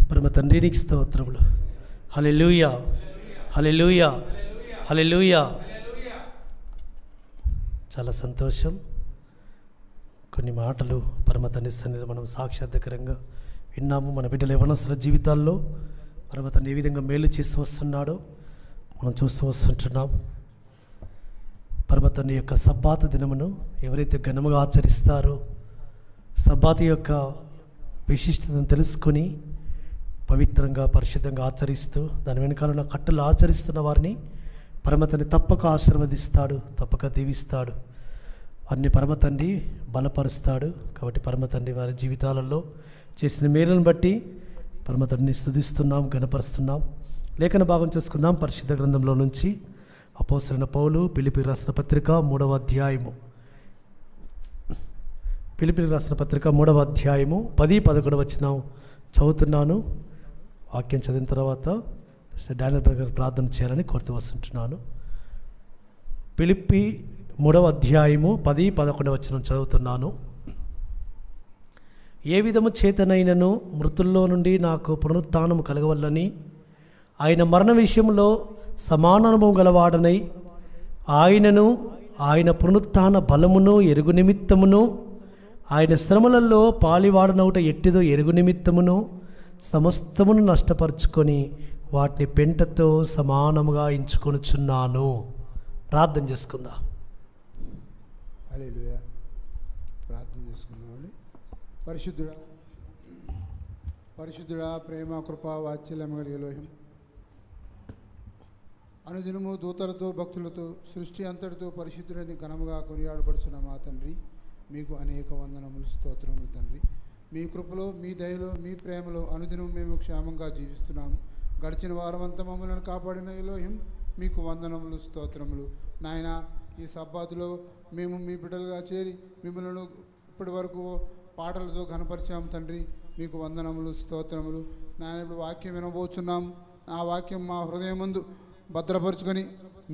పరమ తండ్రి నీకు స్తోత్రములు. హల్లెలూయా, హల్లెలూయా, హల్లెలూయా. చాలా సంతోషం. కొన్ని మాటలు పరమ తండ్రి సన్నిధిలో మనం సాక్షాత్కరంగా విన్నాము. మన బిడ్డల యవనస్తుల జీవితాల్లో పరమ తండ్రి ఏ విధంగా మేలు చేసి వస్తున్నాడో మనం చూస్తూ వస్తుంటున్నాం. పరమ తండ్రి యొక్క సబ్బాతు దినమును ఎవరైతే ఘనముగా ఆచరిస్తారో, సబ్బాతు యొక్క విశిష్టతను తెలుసుకొని పవిత్రంగా పరిశుద్ధంగా ఆచరిస్తూ దాని వెనకాల ఉన్న కట్టలు ఆచరిస్తున్న వారిని పరమ తండ్రి తప్పక ఆశీర్వదిస్తాడు, తప్పక దీవిస్తాడు, వారిని పరమ తండ్రి బలపరుస్తాడు. కాబట్టి పరమ తండ్రి వారి జీవితాలలో చేసిన మేలును బట్టి పరమ తండ్రిని స్తుతిస్తున్నాం, గణపరుస్తున్నాం. లేఖన భాగం చూసుకుందాం. పరిశుద్ధ గ్రంథంలో నుంచి అపోస్తలుడైన పౌలు ఫిలిప్పీయులకు రాసిన పత్రిక 3వ అధ్యాయము, ఫిలిప్పీయులకు రాసిన పత్రిక 3వ అధ్యాయము 10-11 వచనం చదువుతున్నాను. వాక్యం చదివిన తర్వాత డానియల్ బ్రదర్ ప్రార్థన చేయాలని కోరుతూ వస్తుంటున్నాను. ఫిలిప్పీ 3వ అధ్యాయము 10-11 వచనం చదువుతున్నాను. ఏ విధము చేతనైనను మృతుల్లో నుండి నాకు పునరుత్థానము కలగవల్లని ఆయన మరణ విషయంలో సమాన అనుభవం గలవాడనై ఆయనను ఆయన పునరుత్థాన బలమును ఎరుగు నిమిత్తమును ఆయన శ్రమలలో పాలివాడనవుట ఎట్టిదో ఎరుగు నిమిత్తమును సమస్తమును నష్టపరుచుకొని వాటిని పెంటతో సమానముగా ఎంచుకొనుచున్నాను. ప్రార్థన చేసుకుందాం. హల్లెలూయా. ప్రార్థన చేసుకుందామండి. పరిశుద్ధుడా ప్రేమ కృపా వాత్సల్యం కలిగిన ఎలోహిం, అనుదినము దూతలతో భక్తులతో సృష్టి అంతటితో పరిశుద్ధుడని ఘనముగా కొనియాడబడుచున్న మా తండ్రి, మీకు అనేక వందనములు, స్తోత్రములు తండ్రి. మీ కృపలో, మీ దయలో, మీ ప్రేమలో అనుదినం మేము క్షేమంగా జీవిస్తున్నాము. గడిచిన వారమంతా మమ్మల్ని కాపాడిన ఎలోహిం మీకు వందనములు, స్తోత్రములు. నాయన, ఈ సబ్బాతులో మేము మీ బిడ్డలుగా చేరి మిమ్మల్ని ఇప్పటి వరకు పాటలతో ఘనపరిచాము తండ్రి. మీకు వందనములు, స్తోత్రములు. నాయన, ఇప్పుడు వాక్యం వినబోచున్నాము. ఆ వాక్యం మా హృదయం ముందు భద్రపరుచుకొని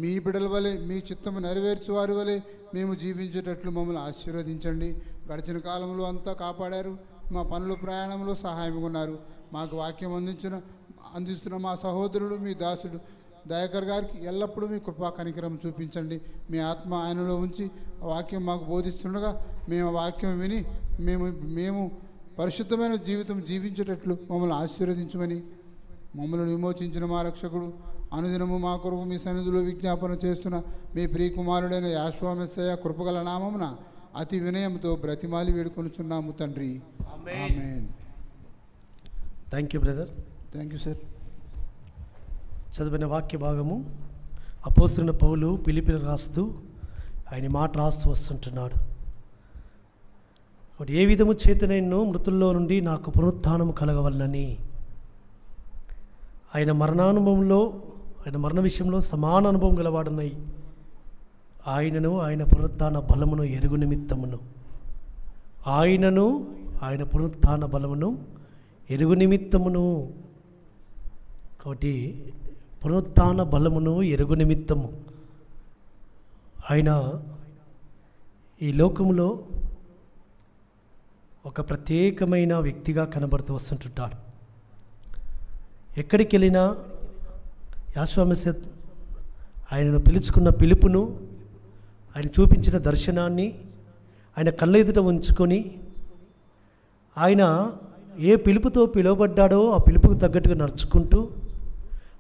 మీ బిడ్డల వలె, మీ చిత్తము నెరవేర్చు వారి వలె మేము జీవించేటట్లు మమ్మల్ని ఆశీర్వదించండి. గడిచిన కాలంలో అంతా కాపాడారు, మా పనుల ప్రయాణంలో సహాయంగా ఉన్నారు. మాకు వాక్యం అందిస్తున్న మా సహోదరుడు, మీ దాసుడు దయాకర్ గారికి ఎల్లప్పుడూ మీ కృపా కనికరం చూపించండి. మీ ఆత్మ ఆయనలో ఉంచి ఆ వాక్యం మాకు బోధిస్తుండగా మేము ఆ వాక్యం విని మేము పరిశుద్ధమైన జీవితం జీవించేటట్లు మమ్మల్ని ఆశీర్వదించమని, మమ్మల్ని విమోచించిన మా రక్షకుడు, అనుదినము మా కొరకు మీ సన్నిధిలో విజ్ఞాపన చేస్తున్న మీ ప్రియకుమారుడైన యేషువా మెస్సయ్య కృపగల నామమున అతి వినయంతో బ్రతిమాలి వేడుకొనుచున్నాము తండ్రి. Amen. Thank you brother. Thank you sir. చదివిన వాక్య భాగము అపోస్తలుడైన పౌలు ఫిలిప్పీయులకు రాస్తూ ఆయన మాట రాస్తూ వస్తుంటున్నాడు. ఏ విధము చేతనైనను మృతుల్లో నుండి నాకు పునరుత్థానము కలగవలనని ఆయన మరణానుభవంలో, ఆయన మరణ విషయంలో సమాన అనుభవం గలవాడనై ఆయనను ఆయన పునరుత్థాన బలమును ఎరుగు నిమిత్తమును, ఆయనను ఆయన పునరుత్థాన బలమును ఎరుగు నిమిత్తమును. కాబట్టి పునరుత్థాన బలమును ఎరుగు నిమిత్తము ఆయన ఈ లోకములో ఒక ప్రత్యేకమైన వ్యక్తిగా కనబడుతూ వస్తుంటుంటాడు. ఎక్కడికి వెళ్ళినా యేషువా మెస్సయ్య ఆయనను పిలుచుకున్న పిలుపును, ఆయన చూపించిన దర్శనాన్ని ఆయన కళ్ళ ఎదుట ఉంచుకొని ఆయన ఏ పిలుపుతో పిలువబడ్డాడో ఆ పిలుపుకు తగ్గట్టుగా నడుచుకుంటూ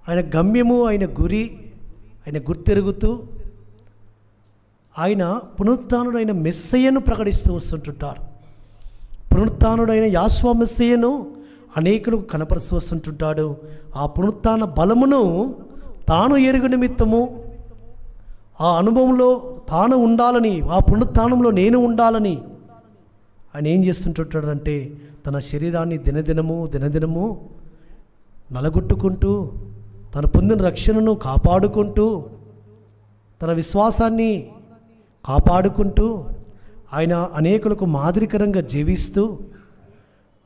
ఆయన గమ్యము, ఆయన గురి, ఆయన గుర్తెరుగుతూ ఆయన పునరుత్థానుడైన మెస్సయ్యను ప్రకటిస్తూ వస్తుంటుంటాడు. పునరుత్థానుడైన యేషువా మెస్సయ్యను అనేకులకు కనపరుస్తూ వస్తుంటుంటాడు. ఆ పునరుత్థాన బలమును తాను ఎరుగు నిమిత్తము, ఆ అనుభవంలో తాను ఉండాలని, ఆ పునరుత్థానంలో నేను ఉండాలని ఆయన ఏం చేస్తుంటుంటాడంటే తన శరీరాన్ని దినదినము నలగొట్టుకుంటూ, తను పొందిన రక్షణను కాపాడుకుంటూ, తన విశ్వాసాన్ని కాపాడుకుంటూ, ఆయన అనేకులకు మాదిరికరంగా జీవిస్తూ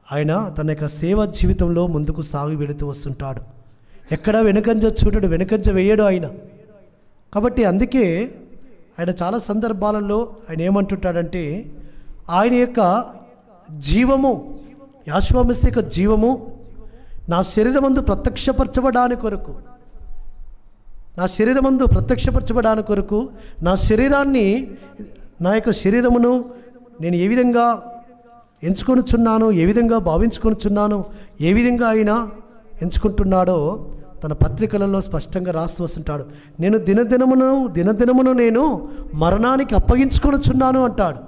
ఆయన తన యొక్క సేవా జీవితంలో ముందుకు సాగి వెళుతూ వస్తుంటాడు. ఎక్కడ వెనుకంజ చూడడు, వెనుకంజ వేయడు ఆయన. కాబట్టి అందుకే ఆయన చాలా సందర్భాలలో ఆయన ఏమంటుంటాడంటే ఆయన యొక్క జీవము, యేషువా మెస్సయ్య యొక్క జీవము నా శరీరమందు ప్రత్యక్షపరచబడానికి కొరకు, నా శరీరమందు ప్రత్యక్షపరచబడానికి కొరకు నా శరీరాన్ని, నా యొక్క శరీరమును నేను ఏ విధంగా ఎంచుకొనుచున్నాను, ఏ విధంగా భావించుకొనుచున్నాను, ఏ విధంగా ఆయన ఎంచుకుంటున్నాడో తన పత్రికలలో స్పష్టంగా రాస్తూ వస్తుంటాడు. నేను దినదినమును నేను మరణానికి అప్పగించుకొనుచున్నాను అంటాడు.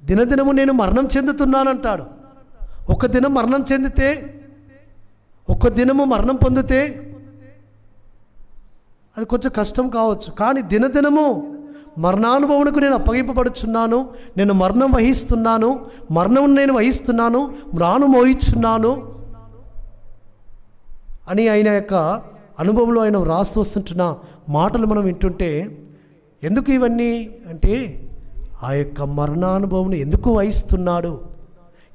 దినదినము నేను మరణం చెందుతున్నాను అంటాడు. ఒక దినం మరణం చెందితే, ఒక దినము మరణం పొందితే అది కొంచెం కష్టం కావచ్చు. కానీ దినదినము మరణానుభవమునకు నేను అప్పగింపబడుచున్నాను, నేను మరణం వహిస్తున్నాను, మరణం నేను వహిస్తున్నాను, మ్రాను మోయిచున్నాను అని ఆయన యొక్క అనుభవంలో ఆయన రాస్తూ వస్తుంటున్న మాటలు మనం వింటుంటే, ఎందుకు ఇవన్నీ అంటే ఆ యొక్క మరణానుభవం ఎందుకు వహిస్తున్నాడు,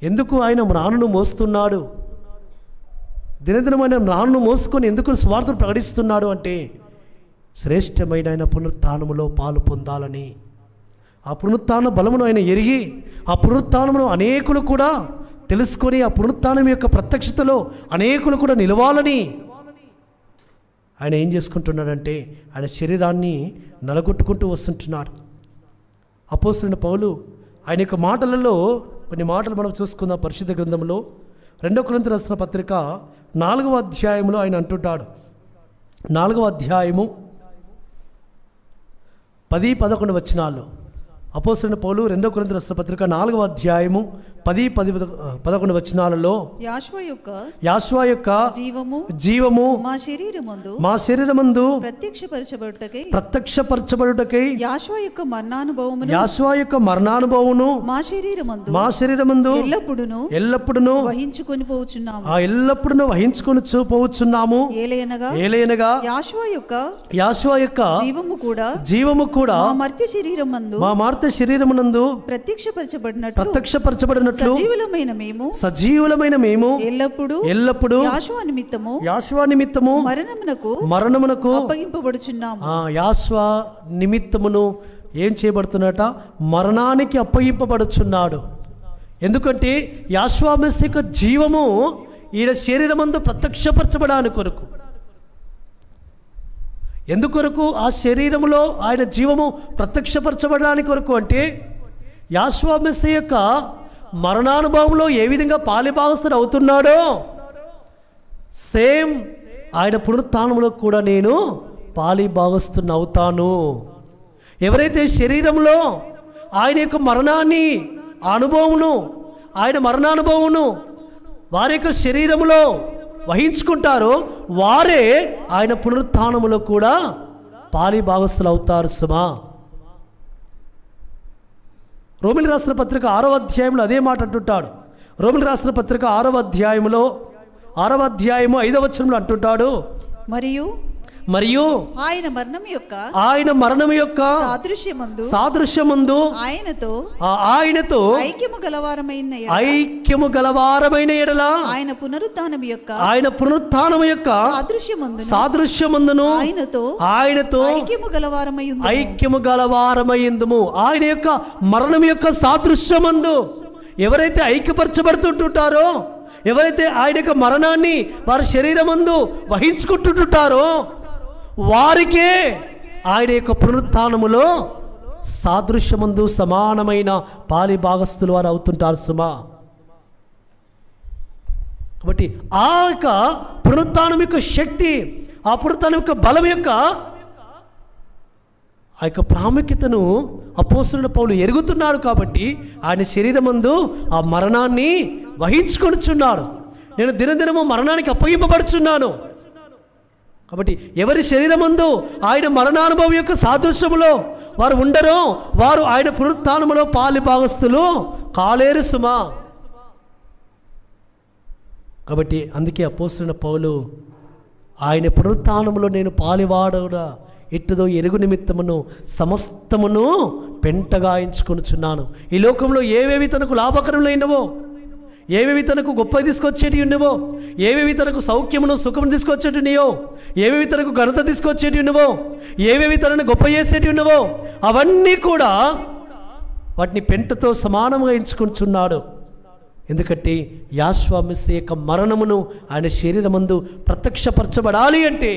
ఎందుకు ఆయన మ్రానును మోస్తున్నాడు, దినదినం ఆయన మ్రానును మోసుకొని ఎందుకు స్వార్థను ప్రకటిస్తున్నాడు అంటే శ్రేష్టమైన ఆయన పునరుత్థానములో పాలు పొందాలని, ఆ పునరుత్థాన బలమును ఆయన ఎరిగి, ఆ పునరుత్థానమును అనేకులు కూడా తెలుసుకొని, ఆ పునరుత్థానం యొక్క ప్రత్యక్షతలో అనేకులు కూడా నిలవాలని ఆయన ఏం చేసుకుంటున్నాడంటే ఆయన శరీరాన్ని నలగొట్టుకుంటూ వస్తుంటున్నాడు. అపోస్తలుడైన పౌలు ఆయన యొక్క మాటలలో కొన్ని మాటలు మనం చూసుకుందాం. పరిశుద్ధ గ్రంథంలో 2 కొరింథీయులకు రాసిన పత్రిక 4వ అధ్యాయంలో ఆయన అంటుంటాడు. 4వ అధ్యాయము 10-11 వచనాల్లో అపోస్తలుడైన పౌలు 2 కొరింథీయులకు రాసిన పత్రిక 4వ అధ్యాయము 10-11 వచనాలలో యాషువ యొక్క జీవము మా శరీరమందు ప్రత్యక్షపరచబడుటకై యాషువ యొక్క మరణానుభవమును మా శరీరమందు ఎల్లప్పుడూ వహించుకొని పోవచ్చున్నాము. ఏలయనగా యాషువ యొక్క జీవము కూడా మా మర్త్య శరీరమునందు ప్రత్యక్షపరచబడినట్లు సజీవులమైన మేము ఎల్లప్పుడూ యాషువ నిమిత్తము మరణమునకు అప్పగింపబడుచున్నాము. యాషువ నిమిత్తమును ఏం చేయబడుతున్నట? మరణానికి అప్పగింపబడుచున్నాడు. ఎందుకంటే యాషువ మెస్సీ యొక్క జీవము ఈయన శరీరమందు ప్రత్యక్షపరచబడానికి కొరకు. ఎందుకొరకు ఆ శరీరములో ఆయన జీవము ప్రత్యక్షపరచబడడానికి కొరకు అంటే యాషువ మెస్సీ యొక్క మరణానుభవంలో ఏ విధంగా పాలిభాగస్తుడు అవుతున్నాడో సేమ్ ఆయన పునరుత్థానంలో కూడా నేను పాలిభాగస్తుని అవుతాను. ఎవరైతే శరీరంలో ఆయన యొక్క మరణాన్ని అనుభవమును, ఆయన మరణానుభవమును వారి యొక్క శరీరములో వహించుకుంటారో వారే ఆయన పునరుత్థానములో కూడా పాలిభాగస్తులు అవుతారు. సుమా, రోమిలి రాసిన పత్రిక 6వ అధ్యాయంలో అదే మాట అంటుంటాడు. రోమిలి రాసిన పత్రిక 6వ అధ్యాయము 5వ వచనంలో అంటుంటాడు, మరియు ఆయన మరణం యొక్క సాదృశ్యమందు ఆయనతో ఐక్యము గలవారమైన ఎడల ఆయన పునరుత్థానము యొక్క సాదృశ్యమందును ఆయనతో ఐక్యము గలవారమైందుము. ఆయన యొక్క మరణం యొక్క సాదృశ్యమందు ఎవరైతే ఐక్యపరచబడుతుంటారో, ఎవరైతే ఆయన యొక్క మరణాన్ని వారి శరీరమందు వహించుకుంటుంటారో వారికే ఆయన యొక్క పునరుత్థానములో సాదృశ్యమందు సమానమైన పాలిభాగస్తులు వారు అవుతుంటారు. సుమా, కాబట్టి ఆ యొక్క పునరుత్థానం యొక్క శక్తి, ఆ పునరుత్థానం యొక్క బలం యొక్క ఆ యొక్క ప్రాముఖ్యతను అపోస్తలుడైన పౌలు ఎరుగుతున్నాడు. కాబట్టి ఆయన శరీరమందు ఆ మరణాన్ని వహించుకొనుచున్నాడు. నేను దినదినము మరణానికి అప్పగింపబడుచున్నాను. కాబట్టి ఎవరి శరీరమందు ఆయన మరణానుభవం యొక్క సాదృశ్యములో వారు ఉండరో వారు ఆయన పునరుత్థానములో పాలిభాగస్తులు కాలేరు. సుమా, కాబట్టి అందుకే అపోస్తలుడైన పౌలు ఆయన పునరుత్థానములో నేను పాలివాడుగా ఇట్టుదో ఎరుగు నిమిత్తమును సమస్తమును పెంటగా ఎంచుకొనుచున్నాను. ఈ లోకంలో ఏవేవి తనకు లాభకరములైనవో, ఏవేవి తనకు గొప్ప తీసుకొచ్చేటి ఉన్నవో, ఏవేవి తనకు సౌఖ్యమును సుఖమును తీసుకొచ్చేటియో, ఏవేవి తనకు ఘనత తీసుకొచ్చేటి ఉన్నవో, ఏవేవి తనను గొప్ప చేసేటి ఉన్నవో అవన్నీ కూడా వాటిని పెంటతో సమానంగా ఎంచుకుంటున్నాడు. ఎందుకంటే యాశ్వా మెస్సియా యొక్క మరణమును ఆయన శరీరమందు ప్రత్యక్షపరచబడాలి అంటే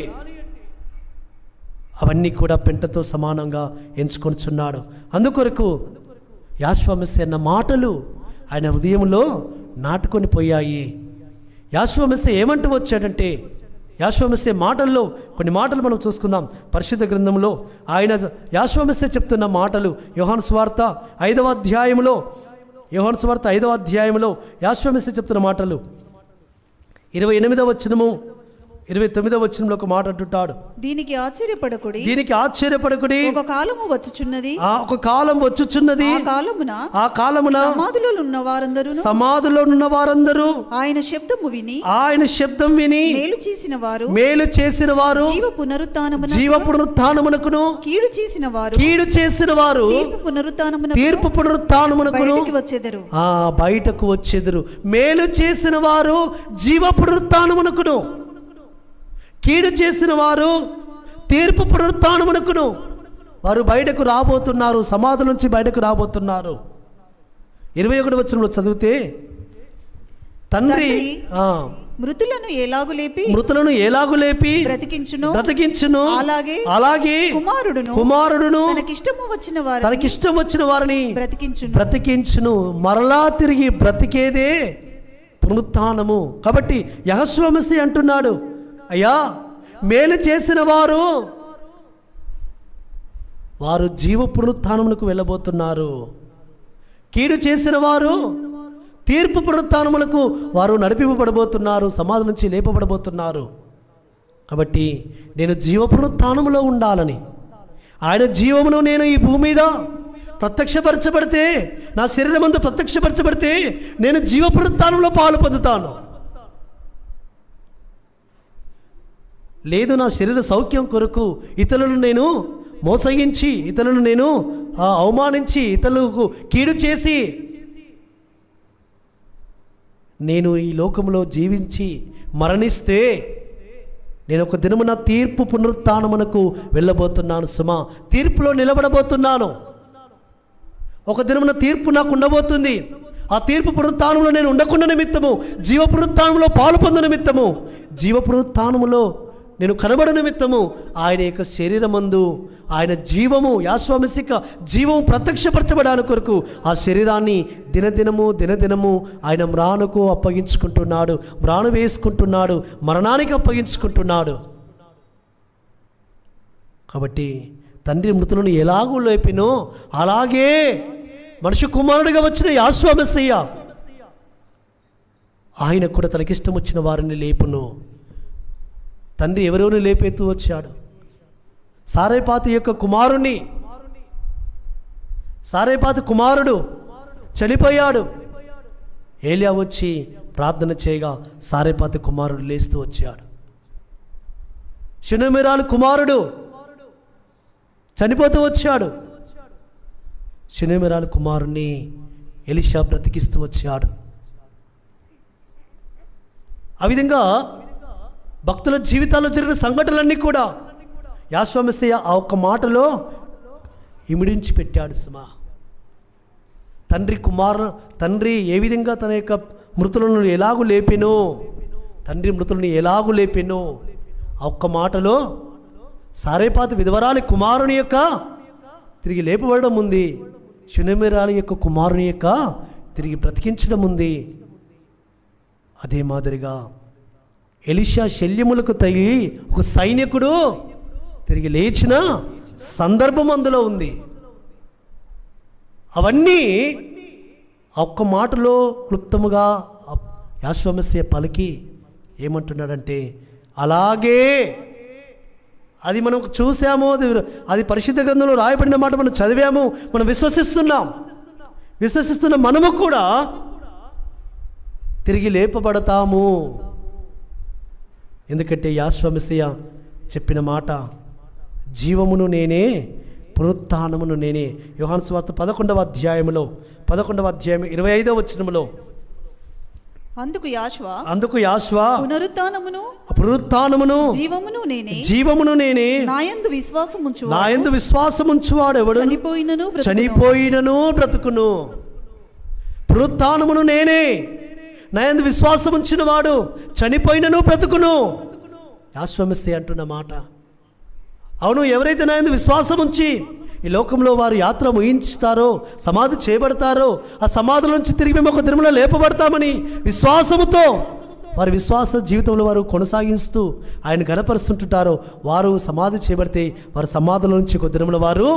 అవన్నీ కూడా పెంటతో సమానంగా ఎంచుకొనిచున్నాడు. అందుకొరకు యాశ్వా మెస్సియా అన్న మాటలు ఆయన హృదయంలో నాటుకొని పోయాయి. యాశ్వా మెస్సియా ఏమంటూ వచ్చాడంటే, యాశ్వా మెస్సియా మాటల్లో కొన్ని మాటలు మనం చూసుకుందాం. పరిశుద్ధ గ్రంథంలో ఆయన యాశ్వా మెస్సియా చెప్తున్న మాటలు యోహాను సువార్త 5వ అధ్యాయంలో యాశ్వా మెస్సియా చెప్తున్న మాటలు 28వ వచనము 29వ వచనంలో ఒక మాట అంటుంటాడు, దీనికి ఆశ్చర్యపడకుడి, ఒక కాలము వచ్చుచున్నది, ఆ కాలమున సమాధిలో ఉన్న వారందరూ ఆయన శబ్దం విని మేలు చేసిన వారు జీవ పునరుత్థానమునకును కీడు చేసిన వారు తీర్పు పునరుత్థానమునకును బయటకు వచ్చెదరు. మేలు చేసిన వారు జీవ పునరుత్థానమునకును, కీడు చేసిన వారు తీర్పు పునరుత్థానమునకును వారు బయటకు రాబోతున్నారు, సమాధి నుంచి బయటకు రాబోతున్నారు. 21వ వచనంలో చదివితే, తండ్రి మృతులను ఎలాగు లేపి బ్రతికించును అలాగే కుమారుడును తనకిష్టం వచ్చిన వారిని బ్రతికించును. మరలా తిరిగి బ్రతికేదే పునరుత్థానము. కాబట్టి యెహోషువ మెస్సియా అంటున్నాడు, అయ్యా మేలు చేసిన వారు జీవ పునరుత్థానమునకు వెళ్ళబోతున్నారు, కీడు చేసిన వారు తీర్పు పునరుత్థానములకు వారు నడిపింపబడబోతున్నారు, సమాధి నుంచి లేపబడబోతున్నారు. కాబట్టి నేను జీవ పునరుత్థానములో ఉండాలని, ఆయన జీవమును నేను ఈ భూమి మీద ప్రత్యక్షపరచబడితే, నా శరీరమందు ప్రత్యక్షపరచబడితే నేను జీవ పునరుత్థానంలో పాలు పొందుతాను. లేదు నా శరీర సౌఖ్యం కొరకు ఇతరులను నేను మోసగించి, ఇతరులను నేను అవమానించి, ఇతరులకు కీడు చేసి నేను ఈ లోకంలో జీవించి మరణిస్తే నేను ఒక దినమున తీర్పు పునరుత్థానమునకు వెళ్ళబోతున్నాను సుమా. తీర్పులో నిలబడబోతున్నాను. ఒక దినమున తీర్పు నాకు ఉండబోతుంది. ఆ తీర్పు పునరుత్థానంలో నేను ఉండకుండా నిమిత్తము, జీవ పునరుత్థానంలో పాలు పొంద నిమిత్తము, జీవ పునరుత్థానములో నేను కనబడ నిమిత్తము ఆయన యొక్క శరీరమందు ఆయన జీవము, యాశ్వా మెస్సియా జీవము ప్రత్యక్షపరచబడానికి కొరకు ఆ శరీరాన్ని దినదినము ఆయన మ్రానుకు అప్పగించుకుంటున్నాడు, మ్రాను వేసుకుంటున్నాడు, మరణానికి అప్పగించుకుంటున్నాడు. కాబట్టి తండ్రి మృతులను ఎలాగూ లేపినో అలాగే మనిషి కుమారుడిగా వచ్చిన యాశ్వా మెస్సియా ఆయన కూడా తనకిష్టం వచ్చిన వారిని లేపును. తండ్రి ఎవరెవరిని లేపేతూ వచ్చాడు. సారేపాతు యొక్క కుమారుడు చనిపోయాడు. ఏలియా వచ్చి ప్రార్థన చేయగా సారేపాతు కుమారుడు లేస్తూ వచ్చాడు. షునేమిరాలు కుమారుడు చనిపోతూ వచ్చాడు. షునేమిరాలు కుమారుణ్ణి ఎలీషా బ్రతికిస్తూ వచ్చాడు. ఆ విధంగా భక్తుల జీవితాల్లో జరిగిన సంఘటనలన్నీ కూడా యాశ్వా మెస్సియా ఆ ఒక్క మాటలో ఇమిడించి పెట్టాడు సుమా. తండ్రి ఏ విధంగా తన యొక్క మృతులను ఎలాగూ లేపెనో, తండ్రి మృతులను ఎలాగూ లేపెనో ఆ ఒక్క మాటలో సారేపాతు విధవరాలి కుమారుని యొక్క తిరిగి లేపబడడం ఉంది, షునేమిరాలి యొక్క కుమారుని యొక్క తిరిగి బ్రతికించడం ఉంది. అదే మాదిరిగా ఎలీషా శల్యములకు తగిలి ఒక సైనికుడు తిరిగి లేచిన సందర్భం అందులో ఉంది. అవన్నీ ఒక్క మాటలో క్లుప్తముగా యాశ్వా మెస్సియా పలికి ఏమంటున్నాడంటే, అలాగే అది మనం చూసాము, అది పరిశుద్ధ గ్రంథంలో రాయబడిన మాట మనం చదివాము, మనం విశ్వసిస్తున్న మనము కూడా తిరిగి లేపబడతాము. ఎందుకంటే యాశ్వా మెస్సియా చెప్పిన మాట, జీవమును నేనే పునరుత్థానమును నేనే. యోహాను సువార్త 11వ అధ్యాయం 25వ వచనములో, అందుకు యాశ్వా పునరుత్థానమును జీవమును నేనే, నాయందు విశ్వాసముంచువాడు ఎవడు చనిపోయినను బ్రతుకును. పునరుత్థానమును నేనే, నా యందు విశ్వాసం ఉంచిన వాడు చనిపోయినను బ్రతుకును. యాశ్వమస్య అంటున్న మాట. అవును, ఎవరైతే నా యందు విశ్వాసం ఉంచి ఈ లోకంలో వారు యాత్ర ముగించుతారో, సమాధి చేయబడతారో, ఆ సమాధుల నుంచి తిరిగి మేము ఒక దినములో లేపబడతామని విశ్వాసముతో వారి విశ్వాస జీవితంలో వారు కొనసాగిస్తూ ఆయన గణపరుస్తుంటారో, వారు సమాధి చేయబడితే వారి సమాధుల నుంచి ఒక దినముల వారు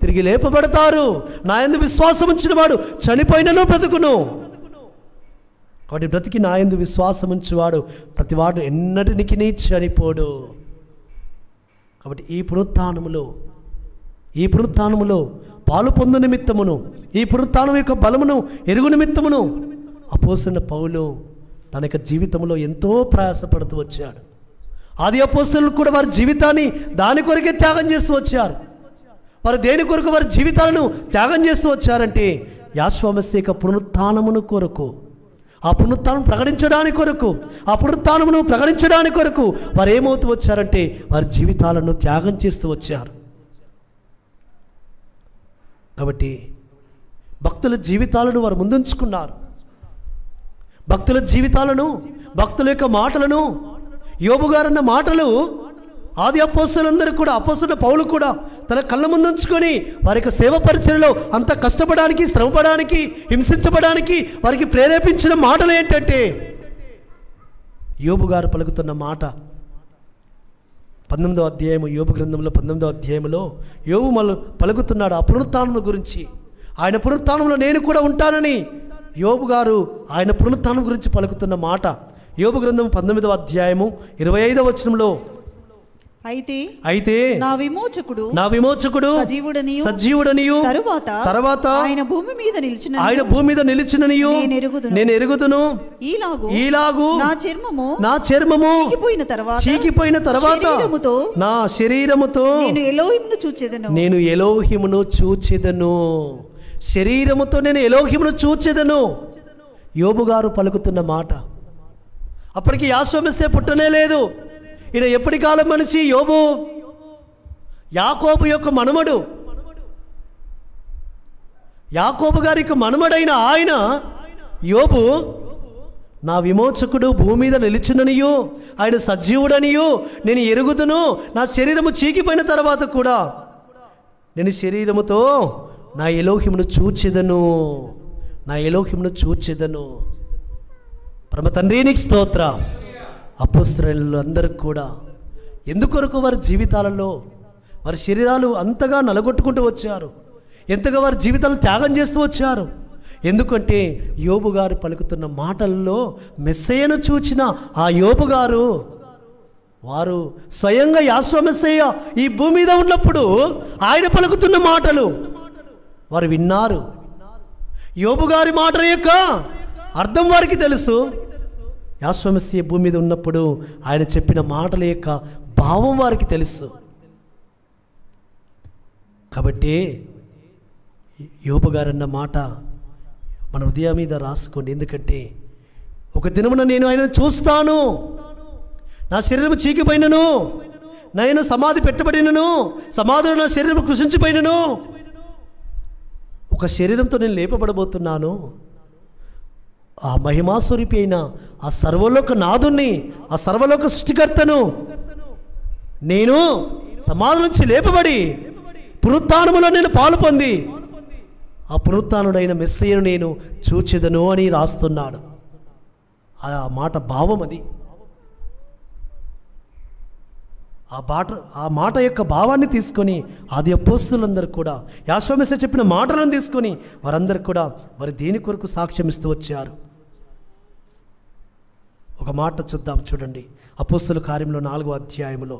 తిరిగి లేపబడతారు. నా యందు విశ్వాసం ఉంచిన వాడు చనిపోయినను బ్రతుకును. కాబట్టి బ్రతికి నా యందు విశ్వాసం ఉంచువాడు ప్రతివాడు ఎన్నటికి చనిపోడు. కాబట్టి ఈ పునరుత్థానములో పాలు పొందు నిమిత్తమును, ఈ పునరుత్థానం యొక్క బలమును ఎరుగు నిమిత్తమును అపోస్తలుడైన పౌలు తన యొక్క జీవితంలో ఎంతో ప్రయాసపడుతూ వచ్చాడు. ఆది అపోస్తలులు కూడా వారి జీవితాన్ని దాని కొరకే త్యాగం చేస్తూ వచ్చారు. వారు దేని కొరకు వారి జీవితాలను త్యాగం చేస్తూ వచ్చారంటే యాశ్వమస్య యొక్క పునరుత్థానమును కొరకు, ఆ పునరుత్థానం ప్రకటించడానికి కొరకు వారు ఏమవుతూ వచ్చారంటే వారి జీవితాలను త్యాగం చేస్తూ వచ్చారు. కాబట్టి భక్తుల జీవితాలను వారు ముందుంచుకున్నారు. భక్తుల జీవితాలను, భక్తుల యొక్క మాటలను, యోబు గారన్న మాటలు ఆది అపోస్తలులందరూ కూడా, అపోస్తలుడైన పౌలు కూడా తన కళ్ళ ముందుంచుకొని వారి యొక్క సేవ పరిచర్యలో అంత కష్టపడడానికి, శ్రమపడడానికి, హింసించబడడానికి వారికి ప్రేరేపించిన మాటలు ఏంటంటే యోబు గారు పలుకుతున్న మాట 19వ అధ్యాయము, యోబు గ్రంథంలో 19వ అధ్యాయంలో యోబు పలుకుతున్నాడు ఆ పునరుత్థానం గురించి. ఆయన పునరుత్థానంలో నేను కూడా ఉంటానని యోబు గారు ఆయన పునరుత్థానం గురించి పలుకుతున్న మాట. యోబు గ్రంథం 19వ అధ్యాయము 25వ వచనంలో, అయితే నా విమోచకుడు సజీవుడనియు తరువాత ఆయన భూమి మీద నిలిచిననియు నేను ఎరుగుదును. ఈలాగు నా చర్మము చీకిపోయిన తర్వాత నా శరీరముతో నేను ఎలోహిమును చూచెదను. శరీరముతో నేను ఎలోహిమును చూచెదను. యోబు గారు పలుకుతున్న మాట. అప్పటికి యాశ్వమస్య పుట్టనే లేదు. ఈయన ఎప్పటి కాలం మనిషి యోబు? యాకోబు యొక్క మనుమడు. యాకోబు గారికి మనుమడైన ఆయన యోబు నా విమోచకుడు భూమి మీద నిలిచిననియు ఆయన సజీవుడనియు నేను ఎరుగుదును. నా శరీరము చీకిపోయిన తర్వాత కూడా నేను శరీరముతో నా ఎలోహిమును చూచెదను. పరమ తండ్రి నీకు స్తోత్రం. అపోస్తలులు అందరూ కూడా ఎందుకొరకు వారి జీవితాలలో వారి శరీరాలు అంతగా నలగొట్టుకుంటూ వచ్చారు, ఎంతగా వారి జీవితాలు త్యాగం చేస్తూ వచ్చారు. ఎందుకంటే యోబు గారు పలుకుతున్న మాటల్లో మెస్సయ్యను చూచిన ఆ యోబు గారు వారు స్వయంగా యాశ్వమస్య ఈ భూమి మీద ఉన్నప్పుడు ఆయన పలుకుతున్న మాటలు వారు విన్నారు. యోబు గారి మాటల యొక్క అర్థం వారికి తెలుసు. యాశ్వమస్య భూమి మీద ఉన్నప్పుడు ఆయన చెప్పిన మాటల యొక్క భావం వారికి తెలుసు. కాబట్టి యోబు గారన్న మాట మన హృదయం మీద రాసుకోండి. ఎందుకంటే ఒక దినమున నేను ఆయనను చూస్తాను, నా శరీరం చీకిపోయినను, నేను సమాధి పెట్టబడినను, సమాధిలో నా శరీరం కృషించిపోయినను, ఒక శరీరంతో నేను లేపబడబోతున్నాను. ఆ మహిమాస్వరూపి అయిన ఆ సర్వలోక నాథుణ్ణి, ఆ సర్వలోక సృష్టికర్తను నేను సమాధి నుంచి లేపబడి పునరుత్థానములో నేను పాలు పొంది ఆ పునరుత్థానుడైన మెస్సయ్యను నేను చూచెదను అని రాస్తున్నాడు. ఆ మాట భావం అది. ఆ మాట యొక్క భావాన్ని తీసుకొని ఆది అపోస్తలులందరూ కూడా యాశ్వమస్య చెప్పిన మాటలను తీసుకొని వారందరూ కూడా వారి దేని కొరకు సాక్ష్యం ఇస్తూ వచ్చారు. ఒక మాట చూద్దాం, చూడండి. అపోస్తల కార్యంలో 4వ అధ్యాయములో,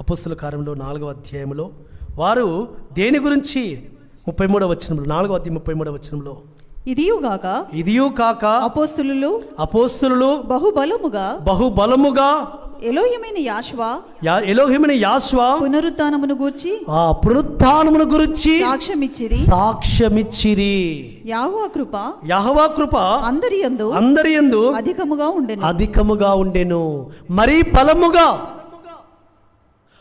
అపోస్తల కార్యంలో 4వ అధ్యాయములో వారు దేని గురించి 33వ వచనంలో, 4వ అధ్యాయం 33వ వచనంలో, ఇదియు కాక అపోస్తలులు బహుబలముగా ఎలోహిమైన యాష్వా పునరుత్థానమును గురించి సాక్ష్యమిచ్చిరి. యెహోవా కృప అందరియందు అధికముగా ఉండెను. మరీ బలముగా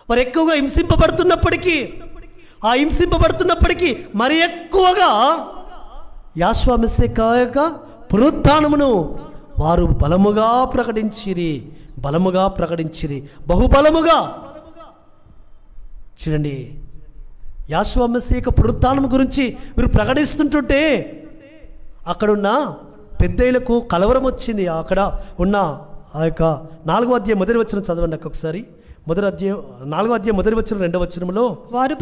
వారు ఎక్కువగా హింసింపబడుతున్నప్పటికీ మరి ఎక్కువగా యాశ్వా మెస్సియా యొక్క పునరుత్థానమును వారు బలముగా ప్రకటించిరి బహుబలముగా. చూడండి, యాశ్వా మెస్సియా యొక్క పునరుత్థానం గురించి మీరు ప్రకటిస్తుంటుంటే అక్కడున్న పెద్దలకు కలవరం వచ్చింది. అక్కడ ఉన్న ఆ యొక్క 4వ అధ్యాయం మొదటి వచనం చదవండి అక్క ఒకసారి. 4వ అధ్యాయం మొదటి వచనం 2వ వచనంలో వారు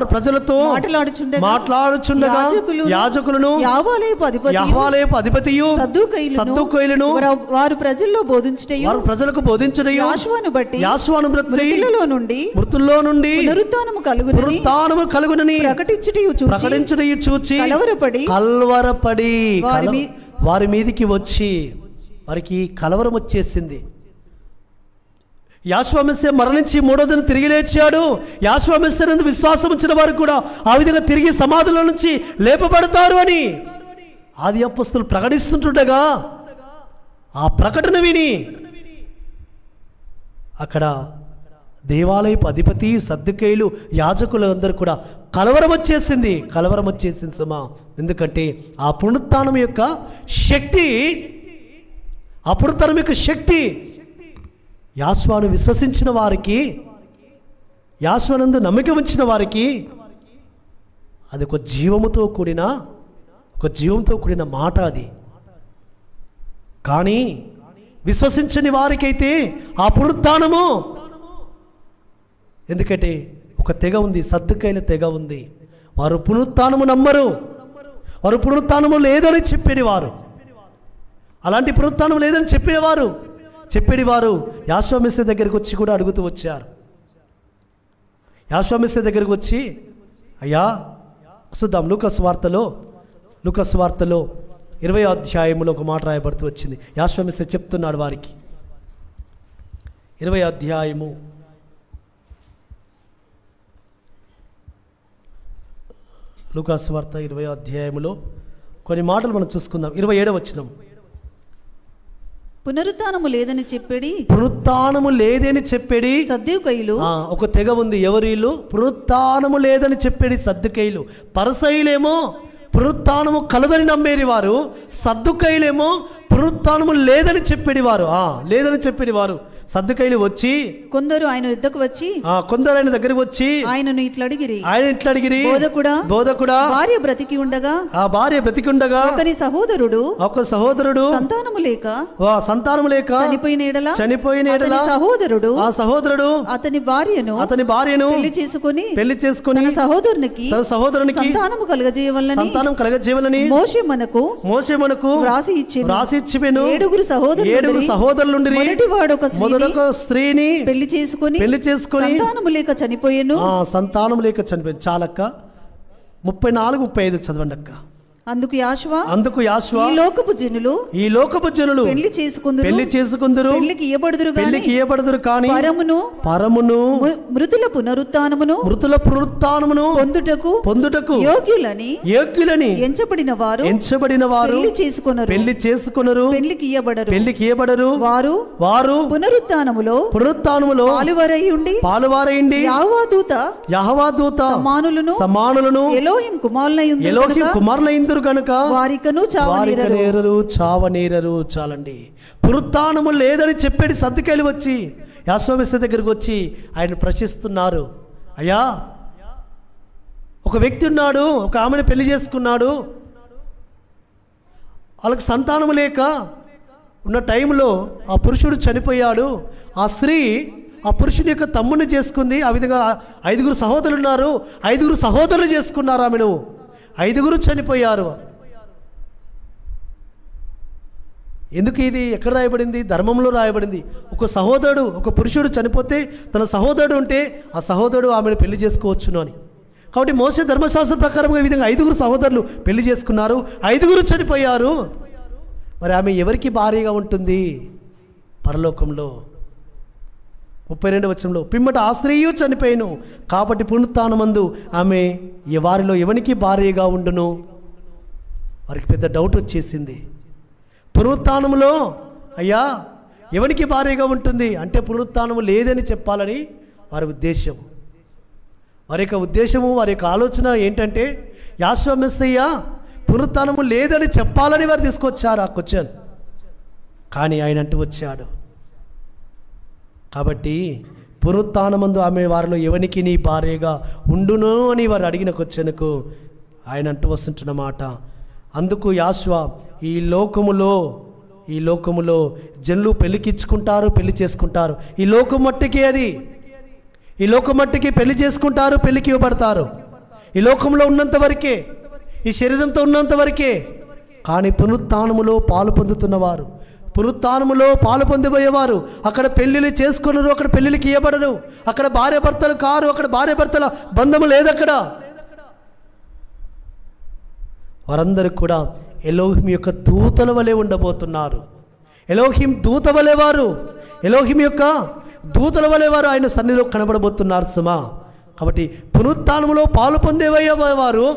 ప్రజలతో మాట్లాడుచుండగా యాజకులను యెహోవాయపు అధిపతియు సద్దూకయ్యులను వారు ప్రజలకు బోధించుటయు యాషువను బట్టి మృతుల్లో నుండి పునరుత్థానము కలుగునని ప్రకటించుటయు చూచి కలవరపడి వారి మీదికి వచ్చి వారికి కలవరం వచ్చేసింది. యాశ్వా మెస్సియా మరణించి 3వ దినం తిరిగి లేచాడు. యాశ్వా మెస్సియా నందు విశ్వాసం ఉంచిన వారు కూడా ఆ విధంగా తిరిగి సమాధుల నుంచి లేపబడతారు అని ఆది అపొస్తలులు ప్రకటిస్తుంటుండగా ఆ ప్రకటన విని అక్కడ దేవాలయపు అధిపతి సద్దూకయ్యులు యాజకులు అందరూ కూడా కలవరం వచ్చేసింది సుమా. ఎందుకంటే ఆ పునరుత్థానం యొక్క శక్తి, ఆ పునరుత్థానం యొక్క శక్తి యాశ్వాను విశ్వసించిన వారికి, యాశ్వనందు నమ్మిక ఉంచిన వారికి అది ఒక జీవముతో కూడిన మాట అది. కానీ విశ్వసించని వారికైతే ఆ పునరుత్థానము, ఎందుకంటే ఒక తెగ ఉంది, సద్దూకయ్యుల తెగ ఉంది. వారు పునరుత్థానము నమ్మరు, వారు పునరుత్థానము లేదని చెప్పేవారు. అలాంటి పునరుత్థానం లేదని చెప్పేవారు యాశ్వా మెస్సియా దగ్గరికి వచ్చి కూడా అడుగుతూ వచ్చారు. యాశ్వా మెస్సియా దగ్గరికి వచ్చి, అయ్యా చూద్దాం, లూకాసు వార్తలో 20వ అధ్యాయంలో ఒక మాట రాయబడుతూ వచ్చింది. యాశ్వా మెస్సియా చెప్తున్నాడు వారికి. 20వ అధ్యాయము లూకాసు వార్త 20వ అధ్యాయములో కొన్ని మాటలు మనం చూసుకుందాం. 27వ వచనం. పునరుత్థానము లేదని చెప్పేడి సద్దూకయ్యులు, ఒక తెగ ఉంది. ఎవరు వీళ్ళు? పునరుత్థానము లేదని చెప్పేది సద్దూకయ్యులు. పరిసయ్యులేమో పునరుత్థానము కలదని నమ్మేది వారు, సద్దూకయ్యులేమో పునరుత్థానము లేదని చెప్పేవారు. సద్దూకయ్యులు వచ్చి కొందరు ఆయన యుద్ధకు వచ్చి కొందరు ఆయన దగ్గరికి వచ్చి ఆయనను ఇట్లా అడిగిరి, బోధకుడా భార్య బ్రతికి ఉండగా ఒకని సహోదరుడు సంతానము లేక చనిపోయిన ఎడల సహోదరుడు అతని భార్యను పెళ్లి చేసుకొని తన సహోదరునికి సంతానము కలగజేయవలెనని మోషే మనకు వ్రాసి ఇచ్చిపెను. 7 సహోదరులు మొదటి స్త్రీని పెళ్లి చేసుకొని సంతానము లేక చనిపోయాను. చాలక్క 34-35 చదవండి అక్క. అందుకు యాశ్వా ఈ లోకపు జనులు పెళ్లి చేసుకుందురు పెళ్లికి ఇయ్యబడుదురు కానీ పరమును మృతుల పునరుత్థానమును పొందుటకు యోగ్యులని ఎంచబడిన వారు పెళ్లి చేసుకొనరు పెళ్లికి ఇయ్యబడరు. వారు పునరుత్థానములో పాలువారయుండి యెహోవా దూత సమానులను ఎలోహిం కుమారులైందురు కనుక వారికను చావనేరరు. చాలండి. పునరుత్థానము లేదని చెప్పేది సద్దూకయ్యులు వచ్చి యాశ్వా మెస్సియా దగ్గరికి వచ్చి ఆయన ప్రశ్నిస్తున్నారు. అయ్యా, ఒక వ్యక్తి ఉన్నాడు, ఒక ఆమెను పెళ్లి చేసుకున్నాడు, వాళ్ళకి సంతానము లేక ఉన్న టైంలో ఆ పురుషుడు చనిపోయాడు. ఆ స్త్రీ ఆ పురుషుని యొక్క తమ్ముడిని చేసుకుంది. ఆ విధంగా 5 సహోదరులు ఉన్నారు, 5 సహోదరులు చేసుకున్నారు ఆమెను. 5 చనిపోయారు. ఎందుకు ఇది ఎక్కడ రాయబడింది? ధర్మంలో రాయబడింది. ఒక పురుషుడు చనిపోతే తన సహోదరుడు ఉంటే ఆ సహోదరుడు ఆమెను పెళ్లి చేసుకోవచ్చును అని. కాబట్టి మోషే ధర్మశాస్త్రం ప్రకారంగా ఈ విధంగా 5 సహోదరులు పెళ్లి చేసుకున్నారు, 5 చనిపోయారు. మరి ఆమె ఎవరికి భార్యగా ఉంటుంది? పరలోకంలో. 32వ వచనంలో పిమ్మట ఆ స్త్రీయు చనిపోయిను కాబట్టి పునరుత్థానమందు ఆమె వారిలో ఎవరికి భార్యగా ఉండును? వారికి పెద్ద డౌట్ వచ్చేసింది. పునరుత్థానములో అయ్యా ఎవరికి భార్యగా ఉంటుంది అంటే పునరుత్థానము లేదని చెప్పాలని వారి ఉద్దేశం. వారి యొక్క ఆలోచన ఏంటంటే యాశ్వా మెస్సియా పునరుత్థానము లేదని చెప్పాలని వారు తీసుకొచ్చారు ఆ క్వశ్చన్. కానీ ఆయన అంటూ వచ్చాడు. కాబట్టి పునరుత్థానమందు ఆమె వారిలో ఎవనికి నీ భార్యగా ఉండును అని వారు అడిగిన క్వశ్చన్కు ఆయన అంటూ వస్తుంటున్న మాట, అందుకు యాశ్వా, ఈ లోకములో జనులు పెళ్ళికిచ్చుకుంటారు, పెళ్లి చేసుకుంటారు. ఈ లోకం మట్టికి అది, ఈ లోకం మట్టికి పెళ్లి చేసుకుంటారు, పెళ్లికి ఇవ్వబడతారు. ఈ లోకంలో ఉన్నంత వరకే, ఈ శరీరంతో ఉన్నంత వరకే. కానీ పునరుత్థానములో పాలు పొందుతున్నవారు, పునరుత్థానములో పాలు పొందిపోయేవారు అక్కడ పెళ్ళిళ్ళు చేసుకున్నారు, అక్కడ పెళ్ళిళ్ళకి ఇవ్వబడరు, అక్కడ భార్యాభర్తలు కారు, అక్కడ భార్యాభర్తల బంధము లేదు. అక్కడ వారందరూ కూడా ఎలోహిం యొక్క దూతల వలె ఉండబోతున్నారు. ఎలోహిం దూత వలె వారు, ఎలోహిం యొక్క దూతల వలె వారు ఆయన సన్నిధిలో కనబడబోతున్నారు సుమా. కాబట్టి పునరుత్థానములో పాలు పొందేవారు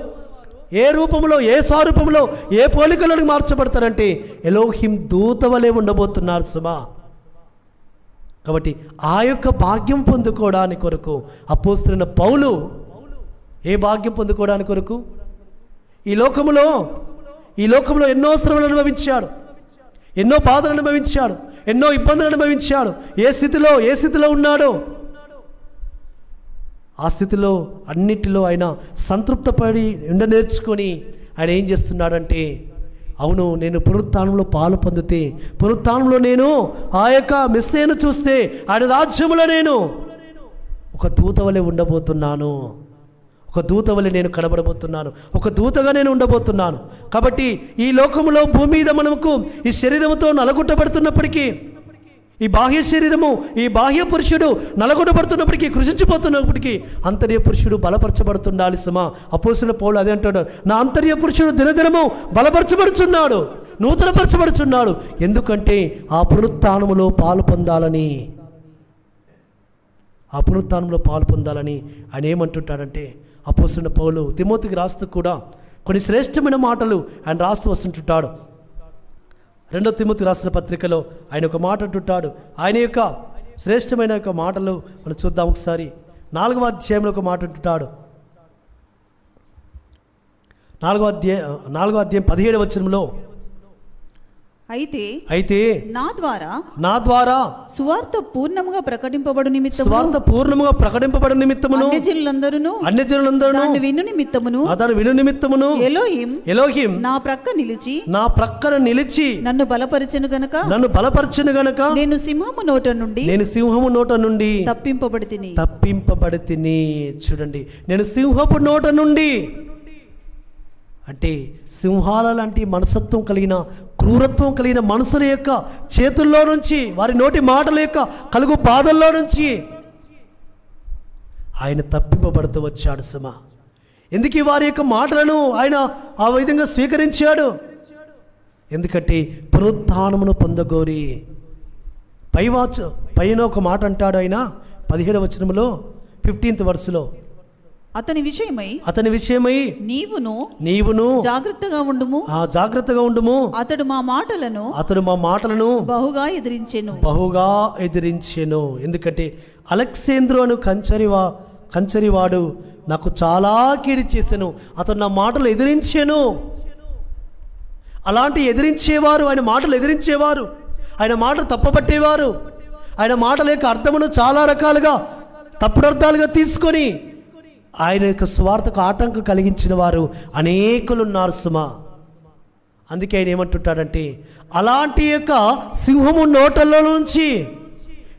ఏ రూపంలో, ఏ స్వరూపంలో, ఏ పోలికలను మార్చబడతారంటే ఎలోహిం దూత వలె ఉండబోతున్నారు సుమా. కాబట్టి ఆ యొక్క భాగ్యం పొందుకోవడానికి కొరకు అపోస్తలుడైన పౌలు ఏ భాగ్యం పొందుకోవడానికి కొరకు ఈ లోకంలో ఎన్నో శ్రమలు అనుభవించాడు, ఎన్నో బాధలు అనుభవించాడు, ఎన్నో ఇబ్బందులు అనుభవించాడు. ఏ స్థితిలో ఉన్నాడో ఆ స్థితిలో అన్నిటిలో ఆయన సంతృప్తపడి నేర్చుకొని ఆయన ఏం చేస్తున్నాడంటే, అవును నేను పునరుత్థానంలో పాలు పొందితే, పునరుత్థానంలో నేను ఆ యొక్క మెస్సేను చూస్తే ఆయన రాజ్యంలో నేను ఒక దూత వలె ఉండబోతున్నాను, ఒక దూత వలె నేను కనబడబోతున్నాను, ఒక దూతగా నేను ఉండబోతున్నాను. కాబట్టి ఈ లోకములో భూమి మీద మనకు ఈ శరీరముతో నలగొట్టబడుతున్నప్పటికీ, ఈ బాహ్య శరీరము, ఈ బాహ్య పురుషుడు నలగొట్టబడుతున్నప్పటికీ, కృషించిపోతున్నప్పటికీ అంతర్య పురుషుడు బలపరచబడుతుండాలి సుమా. అపోస్తలుడైన పౌలు అదే అంటాడు, నా అంతర్య పురుషుడు దినదినము బలపరచబడుచున్నాడు, నూతనపరచబడుచున్నాడు. ఎందుకంటే ఆ పునరుత్థానములో పాలు పొందాలని, ఆ పునరుత్థానంలో పాలు పొందాలని ఆయన ఏమంటుంటాడంటే, అపోస్తలుడైన పౌలు తిమోతికి రాస్తూ కూడా కొన్ని శ్రేష్టమైన మాటలు ఆయన రాస్తూ వస్తుంటుంటాడు. 2 తిమోతి రాసిన పత్రికలో ఆయన ఒక మాట అంటుంటాడు. ఆయన యొక్క శ్రేష్టమైన యొక్క మాటలు మనం చూద్దాం ఒకసారి. 4వ అధ్యాయంలో ఒక మాట అంటుంటాడు. 4వ అధ్యాయం 17వ వచనంలో, అయితే నా ద్వారా సువార్త పూర్ణముగా ప్రకటింపబడు నిమిత్తమును అన్యజనులందరూ దాన్ని విను నిమిత్తమును ఎలోహిం నా ప్రక్కన నిలిచి నన్ను బలపరచెను గనుక నేను సింహము నోట నుండి తప్పింపబడితిని. చూడండి, నేను సింహపు నోట నుండి అంటే సింహాల లాంటి మనసత్వం కలిగిన, క్రూరత్వం కలిగిన మనుషుల యొక్క చేతుల్లో నుంచి, వారి నోటి మాటల యొక్క కలుగు బాధల్లో నుంచి ఆయన తప్పింపబడుతూ వచ్చాడు సుమా. ఎందుకు వారి యొక్క మాటలను ఆయన ఆ విధంగా స్వీకరించాడు? ఎందుకంటే పునరుత్థానమును పొందగోరి. పైన ఒక మాట అంటాడు ఆయన 17వ వచనంలో 15th verseలో, అతని విషయమై నీవును జాగ్రత్తగా ఉండుము. అతడు మా మాటలను బహుగా ఎదిరించెను. ఎందుకంటే అలెగ్జాంద్రు అను కంచరివాడు నాకు చాలా కీడు చేశాను, అతడు నా మాటలు ఎదిరించాను. అలాంటి ఎదిరించేవారు, ఆయన మాటలు ఎదిరించేవారు, ఆయన మాటలు తప్పబట్టేవారు, ఆయన మాటల యొక్క అర్థమును చాలా రకాలుగా తప్పుడర్థాలుగా తీసుకొని ఆయన యొక్క స్వార్థకు ఆటంకం కలిగించిన వారు అనేకులు ఉన్నారు సుమా. అందుకే ఆయన ఏమంటుంటాడంటే, అలాంటి యొక్క సింహము నోటల్లో నుంచి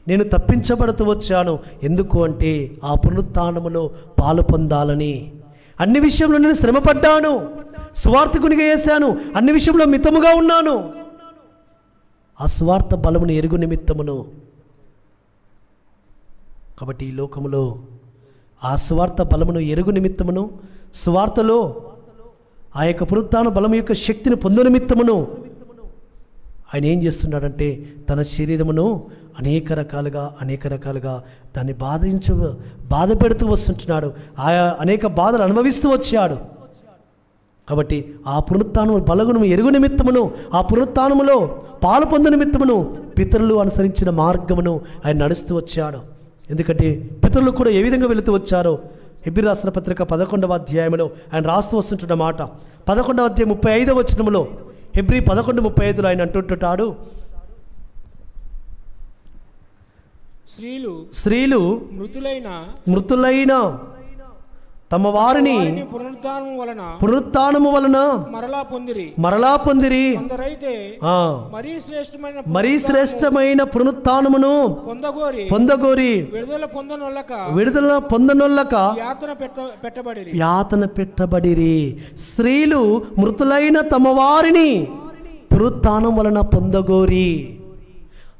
నేను తప్పించబడుతూ వచ్చాను. ఎందుకు అంటే ఆ పునరుత్థానములో పాలు పొందాలని. అన్ని విషయంలో నేను శ్రమపడ్డాను, స్వార్థకునిగా చేశాను, అన్ని విషయంలో మితముగా ఉన్నాను. ఆ స్వార్థ బలమును ఎరుగు నిమిత్తమును. కాబట్టి ఈ లోకములో ఆ స్వార్థ బలమును ఎరుగు నిమిత్తమును, స్వార్థలో ఆ యొక్క పునరుత్థాన బలము యొక్క శక్తిని పొందు నిమిత్తమును ఆయన ఏం చేస్తున్నాడంటే తన శరీరమును అనేక రకాలుగా దాన్ని బాధ పెడుతూ వస్తుంటున్నాడు. ఆయా అనేక బాధలు అనుభవిస్తూ వచ్చాడు. కాబట్టి ఆ పునరుత్థానము బలగును ఎరుగు నిమిత్తమును, ఆ పునరుత్థానములో పాలు పొందు నిమిత్తమును పితరులు అనుసరించిన మార్గమును ఆయన నడుస్తూ వచ్చాడు. ఎందుకంటే పితరులు కూడా ఏ విధంగా వెళుతూ వచ్చారో హెబ్రీ రాసిన పత్రిక 11వ అధ్యాయంలో ఆయన రాస్తూ వస్తుంటున్న మాట 11వ అధ్యాయం 35వ వచనంలో హెబ్రీ 11:35లో ఆయన అంటుంటాడు, స్త్రీలు మృతులైన తమ వారిని పునరుత్థానము వలన మరలా పొందిరి, మరీ శ్రేష్టమైన పునరుత్థానమును పొందగోరి విడుదల పొందనొల్లక యాతన పెట్టబడిరి. స్త్రీలు మృతులైన తమ వారిని పునరుత్థానం వలన పొందగోరి.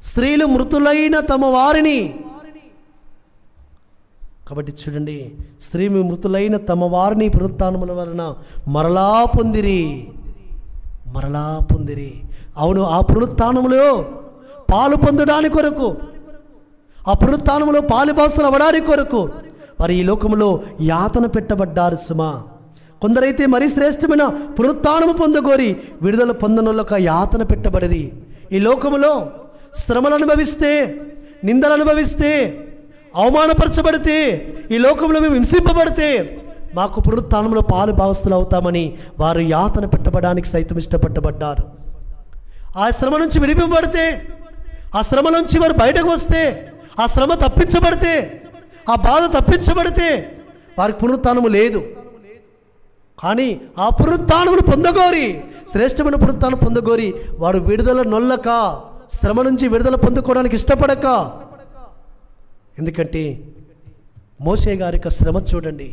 స్త్రీలు మృతులైన తమ వారిని, కాబట్టి చూడండి, స్త్రీ మృతులైన తమ వారిని పునరుత్థానముల వలన మరలా పొందిరి. అవును, ఆ పునరుత్థానములో పాలు పొందడానికి కొరకు, ఆ పునరుత్థానములో పాలుభాగస్తులు అవ్వడానికి కొరకు వారు ఈ లోకంలో యాతన పెట్టబడ్డారు సుమా. కొందరైతే మరీ శ్రేష్టమైన పునరుత్థానము పొందగోరి విడుదల పొందనొల్లక యాతన పెట్టబడిరి. ఈ లోకములో శ్రమలు అనుభవిస్తే, నిందలు అనుభవిస్తే, అవమానపరచబడితే, ఈ లోకంలో మేము హింసింపబడితే మాకు పునరుత్థానంలో పాలు భాగస్తులు అవుతామని వారు యాతన పెట్టబడానికి సైతం ఇష్టపడ్డబడ్డారు. ఆ శ్రమ నుంచి విడిపింపబడితే, ఆ శ్రమ నుంచి వారు బయటకు వస్తే, ఆ శ్రమ తప్పించబడితే, ఆ బాధ తప్పించబడితే వారికి పునరుత్థానము లేదు. కానీ ఆ పునరుత్థానమును పొందగోరి, శ్రేష్టమైన పునరుత్థానం పొందగోరి వారు విడుదల నొల్లక, శ్రమ నుంచి విడుదల పొందుకోవడానికి ఇష్టపడక. ఎందుకంటే మోషే గారి యొక్క శ్రమ చూడండి,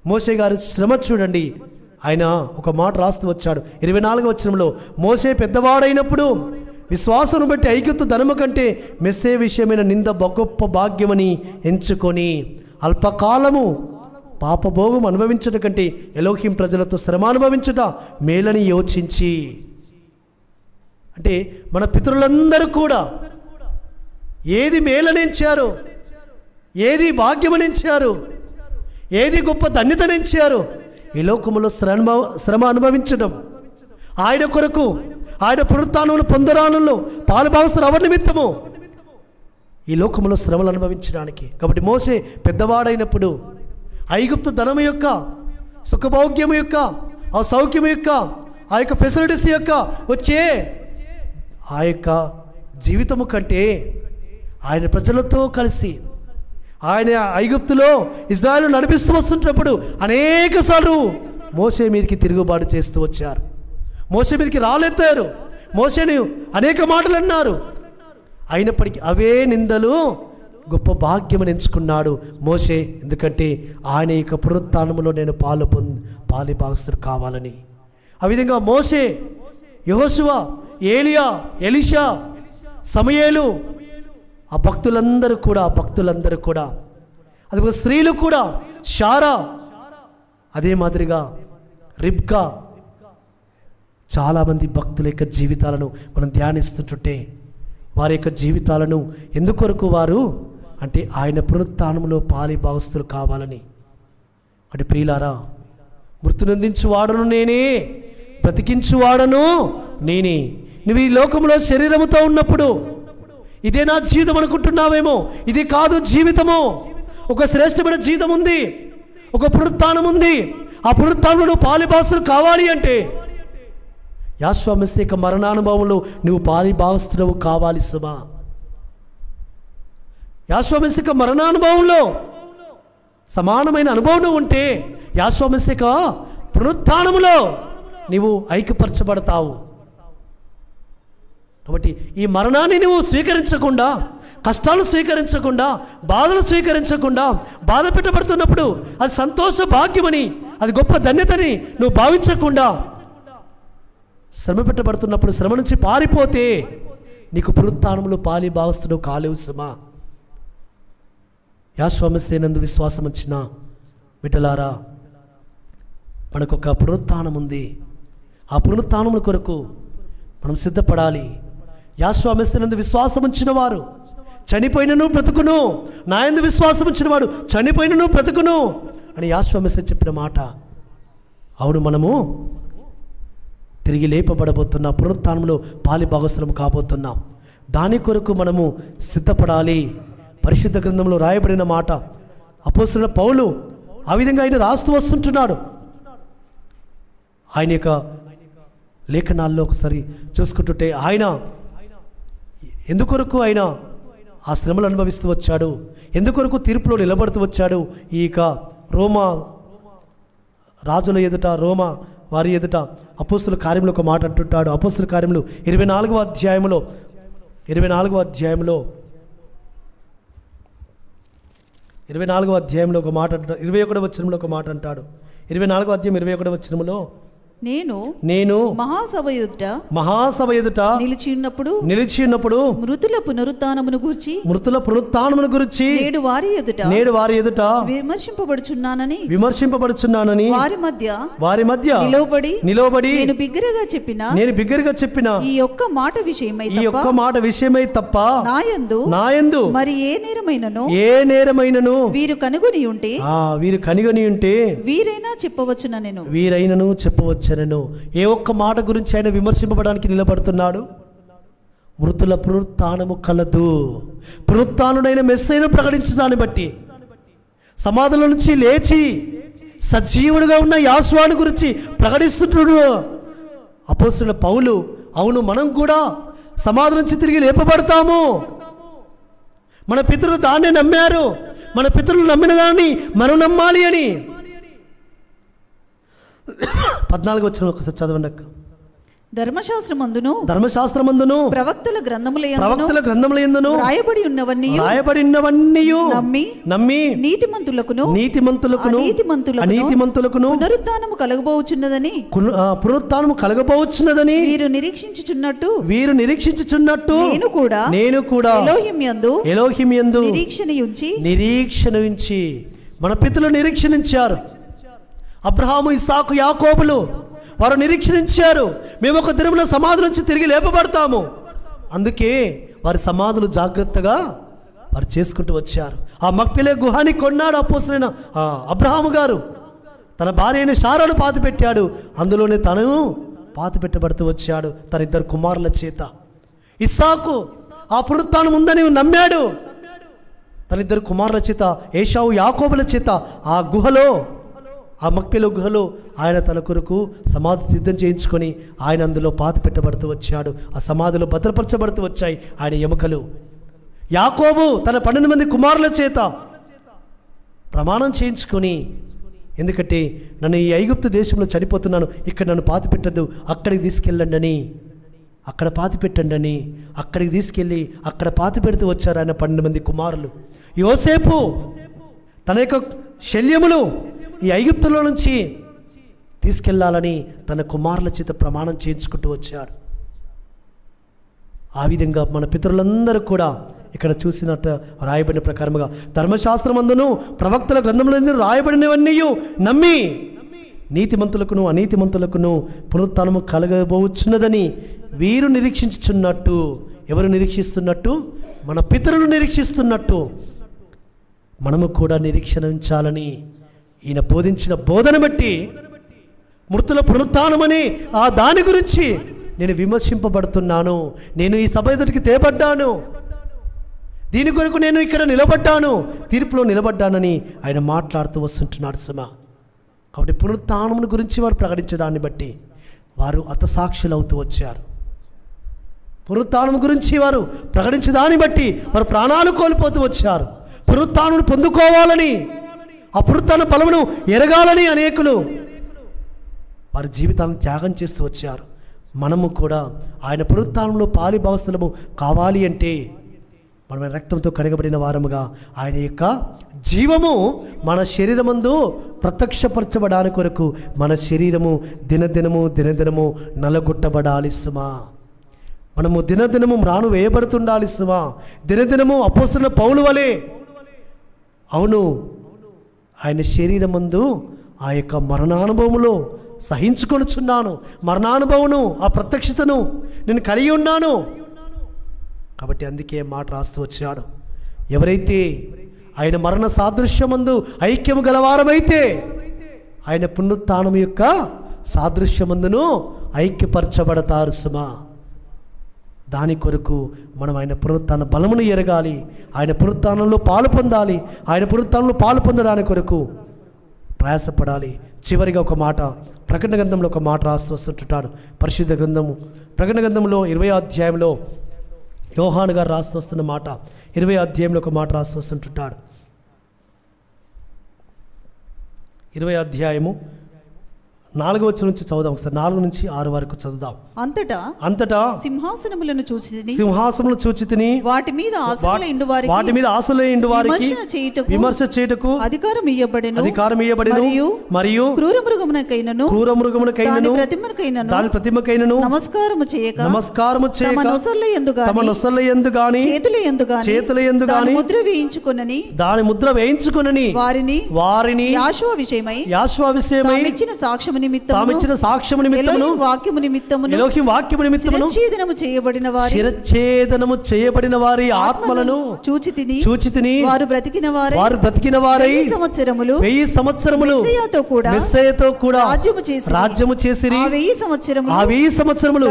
మోషే గారి శ్రమ చూడండి. ఆయన ఒక మాట రాస్తూ వచ్చాడు 24వ వచనంలో, మోషే పెద్దవాడైనప్పుడు విశ్వాసను బట్టి ఐగుప్తు ధనము కంటే మెస్సే విషయమైన నింద గొప్ప భాగ్యమని ఎంచుకొని అల్పకాలము పాపభోగం అనుభవించట కంటే ఎలోహిం ప్రజలతో శ్రమ అనుభవించట మేలని యోచించి. అంటే మన పితరులందరూ కూడా ఏది మేలనించారు, ఏది భాగ్యమనించారు, ఏది గొప్ప ధన్యతనించారు? ఈ లోకములో శ్రమ అనుభవించడం, ఆయన కొరకు, ఆయన పునరుత్థానములు పొందరానుల్లో పాలుభాగస్తులు అవర్ నిమిత్తము ఈ లోకములో శ్రమలు అనుభవించడానికి. కాబట్టి మోషే పెద్దవాడైనప్పుడు ఐగుప్తు ధనము యొక్క, సుఖభౌగ్యము యొక్క, ఆ సౌఖ్యము యొక్క, ఆ యొక్క ఫెసిలిటీస్ యొక్క వచ్చే ఆ యొక్క జీవితము కంటే ఆయన ప్రజలతో కలిసి ఆయన ఐగుప్తులో ఇజ్రాయెలు నడిపిస్తూ వస్తుంటప్పుడు అనేక సార్లు మోషే మీదకి తిరుగుబాటు చేస్తూ వచ్చారు. మోషే మీదకి రాలెత్తారు, మోషేని అనేక మాటలు అన్నారు. అయినప్పటికీ అవే నిందలు గొప్ప భాగ్యమని ఎంచుకున్నాడు మోషే. ఎందుకంటే ఆయన యొక్క పునరుత్థానములో నేను పాలి భాగస్తుడు కావాలని. ఆ విధంగా మోషే, యెహోషువ, ఏలియా, ఎలీషా, సమూయేలు, ఆ భక్తులందరూ కూడా అది స్త్రీలు కూడా, షారా, అదే మాదిరిగా రిబ్కా, చాలామంది భక్తుల యొక్క జీవితాలను మనం ధ్యానిస్తుంటే వారి యొక్క జీవితాలను ఎందుకొరకు వారు అంటే ఆయన పునరుత్థానములో పాలి భాగస్తులు కావాలని. అంటే ప్రియులారా, మృతునందించువాడను నేనే, బ్రతికించువాడను నేనే. నువ్వు ఈ లోకంలో శరీరముతో ఉన్నప్పుడు ఇదే నా జీవితం అనుకుంటున్నావేమో, ఇది కాదు జీవితము. ఒక శ్రేష్టమైన జీవితం ఉంది, ఒక పునరుత్థానం ఉంది. ఆ పునరుత్థానంలో పాలిభాగస్తులు కావాలి అంటే యెహోషువ మెస్సియా యొక్క మరణానుభవంలో నువ్వు పాలిభాగస్తుడవు కావాలి సుమా. యెహోషువ మెస్సియా యొక్క మరణానుభవంలో సమానమైన అనుభవం ఉంటే యెహోషువ మెస్సియా యొక్క పునరుత్థానములో నీవు ఐక్యపరచబడతావు. కాబట్టి ఈ మరణాన్ని నువ్వు స్వీకరించకుండా, కష్టాలు స్వీకరించకుండా, బాధలు స్వీకరించకుండా, బాధ పెట్టబడుతున్నప్పుడు అది సంతోష భాగ్యమని, అది గొప్ప ధన్యతని నువ్వు భావించకుండా, శ్రమ పెట్టబడుతున్నప్పుడు శ్రమ నుంచి పారిపోతే నీకు పునరుత్థానములో పాలి భాగస్తుడు కాలేవు సుమా. యెహోషువ మెస్సియా నందు విశ్వాసం వచ్చిన బిడ్డలారా, మనకొక పునరుత్థానం ఉంది. ఆ పునరుత్థానముల కొరకు మనం సిద్ధపడాలి. యెహోషువ మెస్సియా నందు విశ్వాసం ఉంచిన వారు చనిపోయినను బ్రతుకును, నా యందు విశ్వాసం ఉంచిన వాడు చనిపోయినను బ్రతుకును అని యెహోషువ మెస్సియా చెప్పిన మాట. అవును, మనము తిరిగి లేపబడబోతున్న పునరుత్థానంలో పాలి భాగస్తులం కాబోతున్నాం. దాని కొరకు మనము సిద్ధపడాలి. పరిశుద్ధ గ్రంథంలో రాయబడిన మాట, అపోస్తలుడైన పౌలు ఆ విధంగా ఆయన రాస్తూ వస్తుంటున్నాడు. ఆయన యొక్క లేఖనాల్లో ఒకసారి చూసుకుంటుంటే ఆయన ఎందుకొరకు ఆయన ఆ శ్రమలు అనుభవిస్తూ వచ్చాడు, ఎందుకొరకు తీర్పులో నిలబడుతూ వచ్చాడు, ఈ రోమా రాజుల ఎదుట, రోమా వారి ఎదుట అపోస్తుల కార్యంలో ఒక మాట అంటుంటాడు. అపోస్తుల కార్యములు 24వ అధ్యాయంలో 24వ అధ్యాయంలో ఒక మాట అంటాడు. 21వ వచనంలో ఒక మాట అంటాడు. 24వ అధ్యాయం 21వ వచనంలో నేను మహాసభ ఎదుట నిలిచి ఉన్నప్పుడు మృతుల పునరుత్థానమును గురించి నేడు వారి ఎదుట విమర్శింపబడుచున్నానని వారి మధ్య నిలవబడి నేను బిగ్గరగా చెప్పిన ఈ ఒక్క మాట విషయమై తప్ప నాయందు మరి ఏ నేరమైనను వీరు కనుగొని ఉంటే వీరైనను చెప్పవచ్చు. ఏ ఒక్క మాట గురించి ఆయన విమర్శింపబడడానికి నిలబడుతున్నాడు? మృతుల పునరుత్థానము కలదు. పునరుత్థానుడైన మెస్సయ్యను ప్రకటించడాన్ని బట్టి, సమాధుల నుంచి లేచి సజీవుడిగా ఉన్న యాశ్వాను గురించి ప్రకటిస్తున్నాడు అపోస్తలుడైన పౌలు. అవును, మనం కూడా సమాధుల నుంచి తిరిగి లేపబడతాము. మన పితరులు దాన్నే నమ్మారు, మన పితరులు నమ్మిన దాన్ని మనం నమ్మాలి అని 14 వచ్చిన ఒకసారి చదవండి అక్క. ధర్మశాస్త్రమందును ప్రవక్తల గ్రంథములయందును రాయబడి ఉన్నవన్నీయు నమ్మి నీతిమంతులకును అనీతిమంతులకును పునరుత్థానము కలగబోచున్నదని వీరు నిరీక్షించుచున్నట్టు నేను కూడా ఎలోహిం యందు నిరీక్షణ ఉంచి మన పితరులు నిరీక్షణించారు. అబ్రహాము, ఇస్సాకు, యాకోబులు వారు నిరీక్షించారు, మేము ఒక దినమున సమాధి నుంచి తిరిగి లేపబడతాము. అందుకే వారి సమాధులు జాగ్రత్తగా వారు చేసుకుంటూ వచ్చారు. ఆ మక్పెలే గుహాని కొన్నాడు అపోస్తలుడైన అబ్రహాము గారు. తన భార్య అయిన శారాను పాతిపెట్టాడు, అందులోనే తను పాతిపెట్టబడుతూ వచ్చాడు తన 2 కుమారుల చేత. ఇస్సాకు ఆ పునరుత్థానం ఉందని నమ్మాడు. తన 2 కుమారుల చేత, ఏశావు, యాకోబుల చేత ఆ గుహలో, ఆ మక్పెలో గుహలో ఆయన తన కొరకు సమాధి సిద్ధం చేయించుకొని ఆయన అందులో పాతి పెట్టబడుతూ వచ్చాడు. ఆ సమాధిలో భద్రపరచబడుతూ వచ్చాయి ఆయన ఎముకలు. యాకోబు తన 12 మంది కుమారుల చేత ప్రమాణం చేయించుకొని, ఎందుకంటే నన్ను ఈ ఐగుప్తు దేశంలో చనిపోతున్నాను, ఇక్కడ నన్ను పాతి పెట్టద్దు, అక్కడికి తీసుకెళ్ళండి అని, అక్కడ పాతి పెట్టండి అని అక్కడికి తీసుకెళ్ళి అక్కడ పాతి పెడుతూ వచ్చారు ఆయన 12 మంది కుమారులు. యోసేపు తన యొక్క శల్యములు ఈ ఐగుప్తులో నుంచి తీసుకెళ్లాలని తన కుమారుల చేత ప్రమాణం చేయించుకుంటూ వచ్చాడు. ఆ విధంగా మన పితరులందరూ కూడా ఇక్కడ చూసినట్టు రాయబడిన ప్రకారముగా ధర్మశాస్త్రమందును ప్రవక్తల గ్రంథములందు రాయబడినవన్నీ నమ్మి నీతిమంతులకును అనీతిమంతులకును పునరుత్థానము కలగబోచున్నదని వీరు నిరీక్షించుచున్నట్టు. ఎవరు నిరీక్షిస్తున్నట్టు? మన పితరులు నిరీక్షిస్తున్నట్టు మనము కూడా నిరీక్షణ ఉంచాలని ఈయన బోధించిన బోధన బట్టి మృతుల పునరుత్థానమని ఆ దాని గురించి నేను విమర్శింపబడుతున్నాను. నేను ఈ సభ ఎదుటికి తేబడ్డాను, దీని కొరకు నేను ఇక్కడ నిలబడ్డాను, తీర్పులో నిలబడ్డానని ఆయన మాట్లాడుతూ వస్తుంటున్నాడు సుమా. కాబట్టి పునరుత్థానమును గురించి వారు ప్రకటించడాన్ని బట్టి వారు హతసాక్షులు అవుతూ వచ్చారు. పునరుత్థానం గురించి వారు ప్రకటించడాన్ని బట్టి వారు ప్రాణాలు కోల్పోతూ వచ్చారు. పునరుత్థానమును పొందుకోవాలని, ఆ పునరుత్థాన ఫలమును ఎరగాలని అనేకులు వారి జీవితాలను త్యాగం చేస్తూ వచ్చారు. మనము కూడా ఆయన పునరుత్థానంలో పాలిభాగస్థులము కావాలి అంటే మనం రక్తంతో కడగబడిన వారముగా ఆయన యొక్క జీవము మన శరీరమందు ప్రత్యక్షపరచబడాని కొరకు మన శరీరము దినదినము నలగొట్టబడాలి సుమా. మనము దినదినము మ్రాను వేయబడుతుండాలి సుమా. దినదినము అపోస్తలుడైన పౌలు వలె, అవును, ఆయన శరీరమందు ఆ యొక్క మరణానుభవములో సహించుకొనుచున్నాను, మరణానుభవమును ఆ ప్రత్యక్షతను నేను కలిగి ఉన్నాను. కాబట్టి అందుకే మాట రాస్తూ వచ్చాడు, ఎవరైతే ఆయన మరణ సాదృశ్యమందు ఐక్యము గలవారమైతే ఆయన పునరుత్థానం యొక్క సాదృశ్యమందును ఐక్యపరచబడతారు సుమా. దాని కొరకు మనం ఆయన పునరుత్థాన బలమును ఎరగాలి, ఆయన పునరుత్థానంలో పాలు పొందాలి. ఆయన పునరుత్థానంలో పాలు పొందడానికి కొరకు ప్రయాసపడాలి. చివరిగా ఒక మాట, ప్రకటన గ్రంథంలో ఒక మాట రాస్తూ వస్తుంటాడు. పరిశుద్ధ గ్రంథము ప్రకటన గ్రంథంలో 20వ అధ్యాయంలో యోహాను గారు రాస్తూ వస్తున్న మాట, 20వ అధ్యాయంలో ఒక మాట రాస్తూ వస్తుంటాడు. 20వ అధ్యాయము 4వ వచనం నుంచి చదువుదాం ఒకసారి. 4 నుంచి 6 వరకు చదువుదాం. అంతటా సింహాసనములను చూచితిని, వాటి మీద ఆశలు ఇండు వారికి విమర్శ చేయుటకు అధికారం ఇయ్యబడెను. మరియు క్రూర మృగమునకైనను దాని ప్రతిమకైనను నమస్కారము చేయక తమ నొసళ్ళ యందు గాని చేతుల యందు గాని దాని ముద్ర వేయించుకొనని వారిని యాషువ విషయమై తామిచ్చిన సాక్ష్యము నిమిత్తమును ఎలోహిం వాక్యము నిమిత్తమును శిరచ్ఛేదనము చేయబడిన వారి ఆత్మలను చూచితిని. వారు బ్రతికిన వారై 1000 సంవత్సరములు మెస్సీయతో కూడా రాజ్యము చేసిరి. ఆ 1000 సంవత్సరములు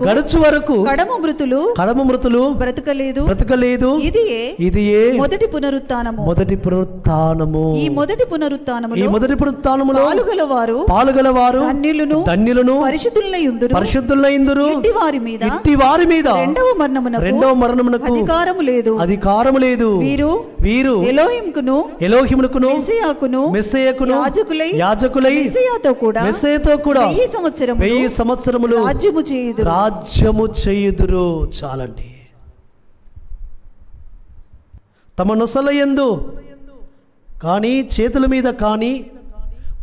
గడుచు వరకు కడమ మృతులు బ్రతకలేదు. ఇదియే మొదటి పునరుత్థానము. ఈ మొదటి పునరుత్థానములో పాలుగలవారు ధన్యులను పరిశుద్ధులై యుందురు. ఇట్టి వారి మీద రెండవ మరణమునకు అధికారము లేదు. వీరు ఎలోహిమునకును మెస్సీయకును యాజకులై మెస్సీయతో కూడా 1000 సంవత్సరములు రాజ్యము చేయుదురు. చాలండి. తమ నొసల యందు కానీ చేతుల మీద కానీ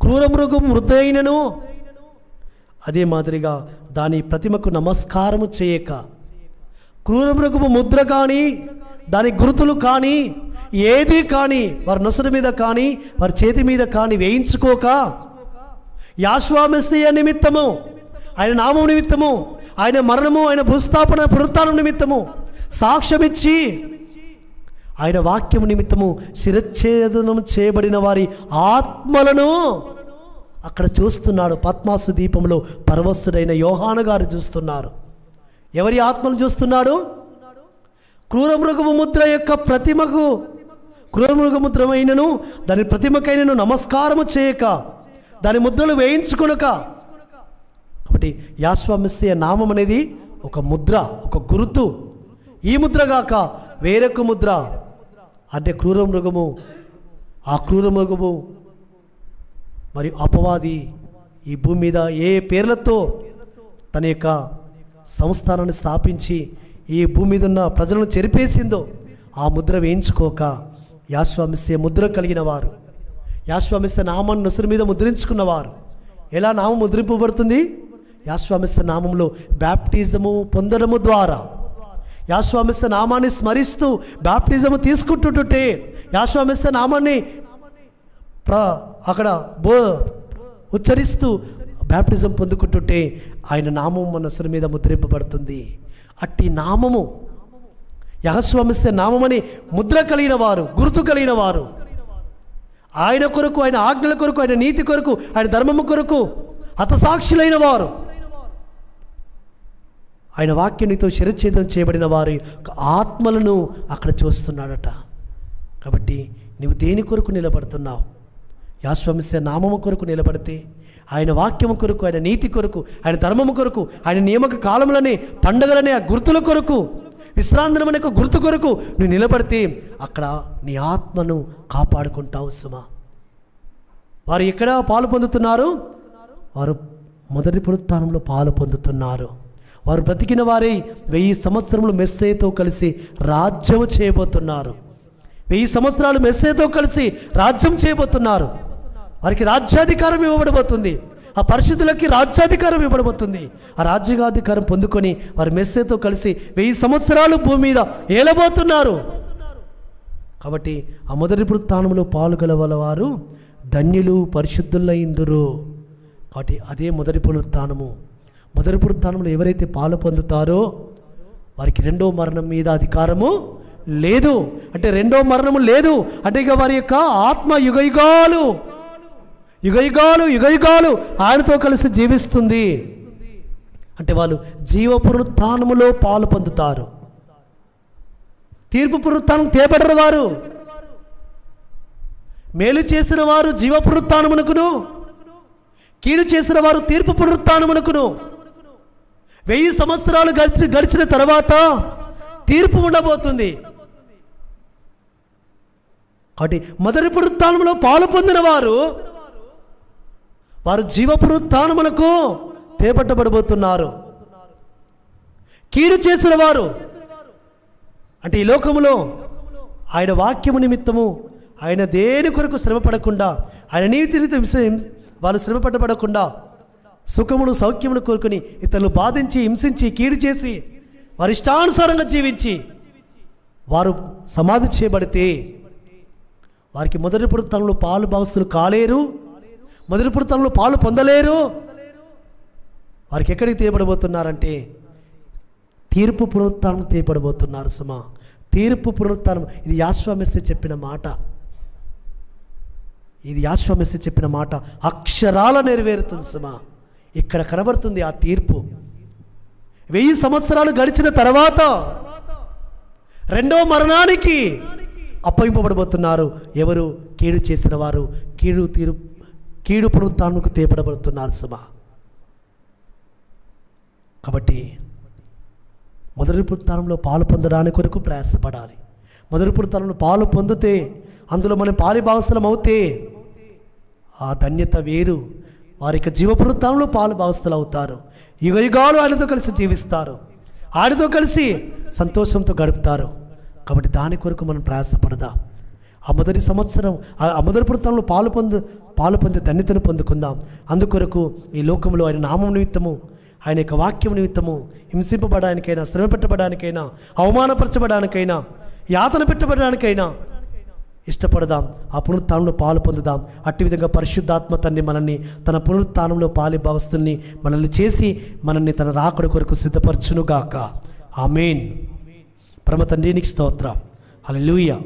క్రూరమృగం మృతైనను, అదే మాదిరిగా దాని ప్రతిమకు నమస్కారము చేయక, క్రూరమృగము ముద్ర కానీ దాని గుర్తులు కానీ ఏది కానీ వారి నొసల మీద కానీ వారి చేతి మీద కానీ వేయించుకోక, యాషువ మెస్సీయ నిమిత్తము, ఆయన నామం నిమిత్తము, ఆయన మరణము, ఆయన భూస్థాపన పునరుత్థానం నిమిత్తము సాక్ష్యమిచ్చి, ఆయన వాక్యము నిమిత్తము శిరచ్ఛేదనం చేయబడిన వారి ఆత్మలను అక్కడ చూస్తున్నాడు. పద్మాసు దీపంలో పరవశుడైన యోహాను గారు చూస్తున్నారు. ఎవరి ఆత్మను చూస్తున్నాడు? క్రూరమృగము ముద్ర యొక్క ప్రతిమకు, క్రూరమృగముద్రమైనను దాని ప్రతిమకైనను నమస్కారము చేయక, దాని ముద్రలు వేయించుకొనక. కాబట్టి యాషువ మెస్సీయ నామం అనేది ఒక ముద్ర, ఒక గుర్తు. ఈ ముద్రగాక వేరొక ముద్ర అంటే క్రూరమృగము. ఆ క్రూరమృగము మరియు అపవాది ఈ భూమి మీద ఏ పేర్లతో తన యొక్క సంస్థానాన్ని స్థాపించి ఈ భూమి మీద ఉన్న ప్రజలను చెరిపేసిందో ఆ ముద్ర వేయించుకోక యాషువ మెస్సీయ ముద్ర కలిగిన వారు, యాషువ మెస్సీయ నామాన్ని నొసరు మీద ముద్రించుకున్నవారు. ఎలా నామం ముద్రింపబడుతుంది? యాషువ మెస్సీయ నామంలో బ్యాప్టిజము పొందడము ద్వారా, యాషువ మెస్సీయ నామాన్ని స్మరిస్తూ బ్యాప్టిజము తీసుకుంటుంటే, యాషువ మెస్సీయ నామాన్ని అక్కడ ఉచ్చరిస్తూ బ్యాప్టిజం పొందుకుంటుంటే ఆయన నామం మన నొసరు మీద ముద్రింపబడుతుంది. అట్టి నామము యాషువ మెస్సీయ నామమని ముద్ర కలిగిన వారు, గుర్తు కలిగిన వారు, ఆయన కొరకు, ఆయన ఆజ్ఞల కొరకు, ఆయన నీతి కొరకు, ఆయన ధర్మము కొరకు హతసాక్షులైన వారు, ఆయన వాక్యానితో శిరచ్ఛేదనం చేయబడిన వారి ఆత్మలను అక్కడ చూస్తున్నాడట. కాబట్టి నువ్వు దేని కొరకు నిలబడుతున్నావు? యాషువ మెస్సీయ నామము కొరకు నిలబడితే, ఆయన వాక్యము కొరకు, ఆయన నీతి కొరకు, ఆయన ధర్మము కొరకు, ఆయన నియామక కాలములనే పండుగలనే ఆ గుర్తుల కొరకు, విశ్రాంతి అనే గుర్తు కొరకు నువ్వు నిలబడితే అక్కడ నీ ఆత్మను కాపాడుకుంటావు సుమా. వారు ఎక్కడ పాలు పొందుతున్నారు? వారు మొదటి పునరుత్థానంలో పాలు పొందుతున్నారు. వారు బ్రతికిన వారై 1000 సంవత్సరములు మెస్సీయతో కలిసి రాజ్యము చేయబోతున్నారు. 1000 సంవత్సరాలు మెస్సీయతో కలిసి రాజ్యం చేయబోతున్నారు. వారికి రాజ్యాధికారం ఇవ్వబడబోతుంది. ఆ పరిశుద్ధులకి రాజ్యాధికారం ఇవ్వబడబోతుంది. ఆ రాజ్యాధికారం పొందుకొని వారు మెస్సీయతో కలిసి 1000 సంవత్సరాలు భూమి మీద ఏలబోతున్నారు. కాబట్టి ఆ మొదటి పునరుత్థానంలో పాలుగల వారు ధన్యులు, పరిశుద్ధులైందురు. కాబట్టి అదే మొదటి పునరుత్థానము. మొదటి పునరుత్థానంలో ఎవరైతే పాలు పొందుతారో వారికి రెండో మరణం మీద అధికారము లేదు. అంటే రెండో మరణము లేదు అంటే ఇక వారి యొక్క ఆత్మ యుగయుగాలు ఆయనతో కలిసి జీవిస్తుంది. అంటే వాళ్ళు జీవ పునరుత్థానములో పాలు పొందుతారు. తీర్పు పునరుత్థానం తేబడరు వారు. మేలు చేసిన వారు జీవ పునరుత్థానమునకును, కీడు చేసిన వారు తీర్పు పునరుత్థానమునకును 1000 సంవత్సరాలు గడిచిన తర్వాత తీర్పు ఉండబోతుంది. కాబట్టి మొదటి పునరుత్థానంలో పాలు పొందిన వారు జీవ పునరుత్థానమునకు తేబట్టబడబోతున్నారు. కీడు చేసిన వారు అంటే ఈ లోకములో ఆయన వాక్యము నిమిత్తము, ఆయన దేని కొరకు శ్రమపడకుండా, ఆయన నీతి నిమిత్తం వాళ్ళు శ్రమపడకుండా సుఖమును సౌఖ్యమును కోరుకుని ఇతరులు బాధించి హింసించి కీడు చేసి వారి ఇష్టానుసారంగా జీవించి వారు సమాధి చేయబడితే వారికి మొదటి పునరుత్థానంలో పాలు భాగస్తులు కాలేరు, మొదటి పునరుత్థానంలో పాలు పొందలేరు. వారికి ఎక్కడికి తీయబడబోతున్నారంటే తీర్పు పునరుత్థానం తీయబడబోతున్నారు. సుమా, తీర్పు పునరుత్థానం ఇది యాషోవా మెస్సీ చెప్పిన మాట. ఇది యాషోవా మెస్సీ చెప్పిన మాట అక్షరాల నెరవేరుతుంది. సుమా, ఇక్కడ కనబడుతుంది ఆ తీర్పు. 1000 సంవత్సరాలు గడిచిన తర్వాత రెండో మరణానికి అప్పగింపబడబోతున్నారు. ఎవరు? కీడు చేసిన వారు కీడు పునరుత్థానముకు తేపడబడుతున్నారు. సుమా, కాబట్టి మొదటి పునరుత్థానంలో పాలు పొందడానికి కొరకు ప్రయాసపడాలి. మొదటి పునరుత్థానంలో పాలు పొందితే, అందులో మనం పాలి భాగస్థలం అవుతే ఆ ధన్యత వేరు. వారికి జీవ పునరుత్థానంలో పాలు భాగస్థులు అవుతారు. యుగయుగాలు ఆయనతో కలిసి జీవిస్తారు, ఆయనతో కలిసి సంతోషంతో గడుపుతారు. కాబట్టి దాని కొరకు మనం ప్రయాసపడదాం. ఆ మొదటి సంవత్సరం ఆ మొదటి పునరుత్థానంలో పాలు పొందే ధన్యతను పొందుకుందాం. అందుకొరకు ఈ లోకంలో ఆయన నామం నిమిత్తము, ఆయన యొక్క వాక్యం నిమిత్తము హింసింపబడానికైనా, శ్రమ పెట్టబడానికైనా, అవమానపరచబడానికైనా, యాతన పెట్టబడడానికైనా ఇష్టపడదాం. ఆ పునరుత్థానంలో పాలు పొందుదాం. అట్టి విధంగా పరిశుద్ధాత్మ తండ్రి మనల్ని తన పునరుత్థానంలో పాలి భావస్తుల్ని మనల్ని చేసి మనల్ని తన రాకడ కొరకు సిద్ధపరచునుగాక. ఆమేన్. పరమ తండ్రి నీకు స్తోత్రం. హల్లెలూయా.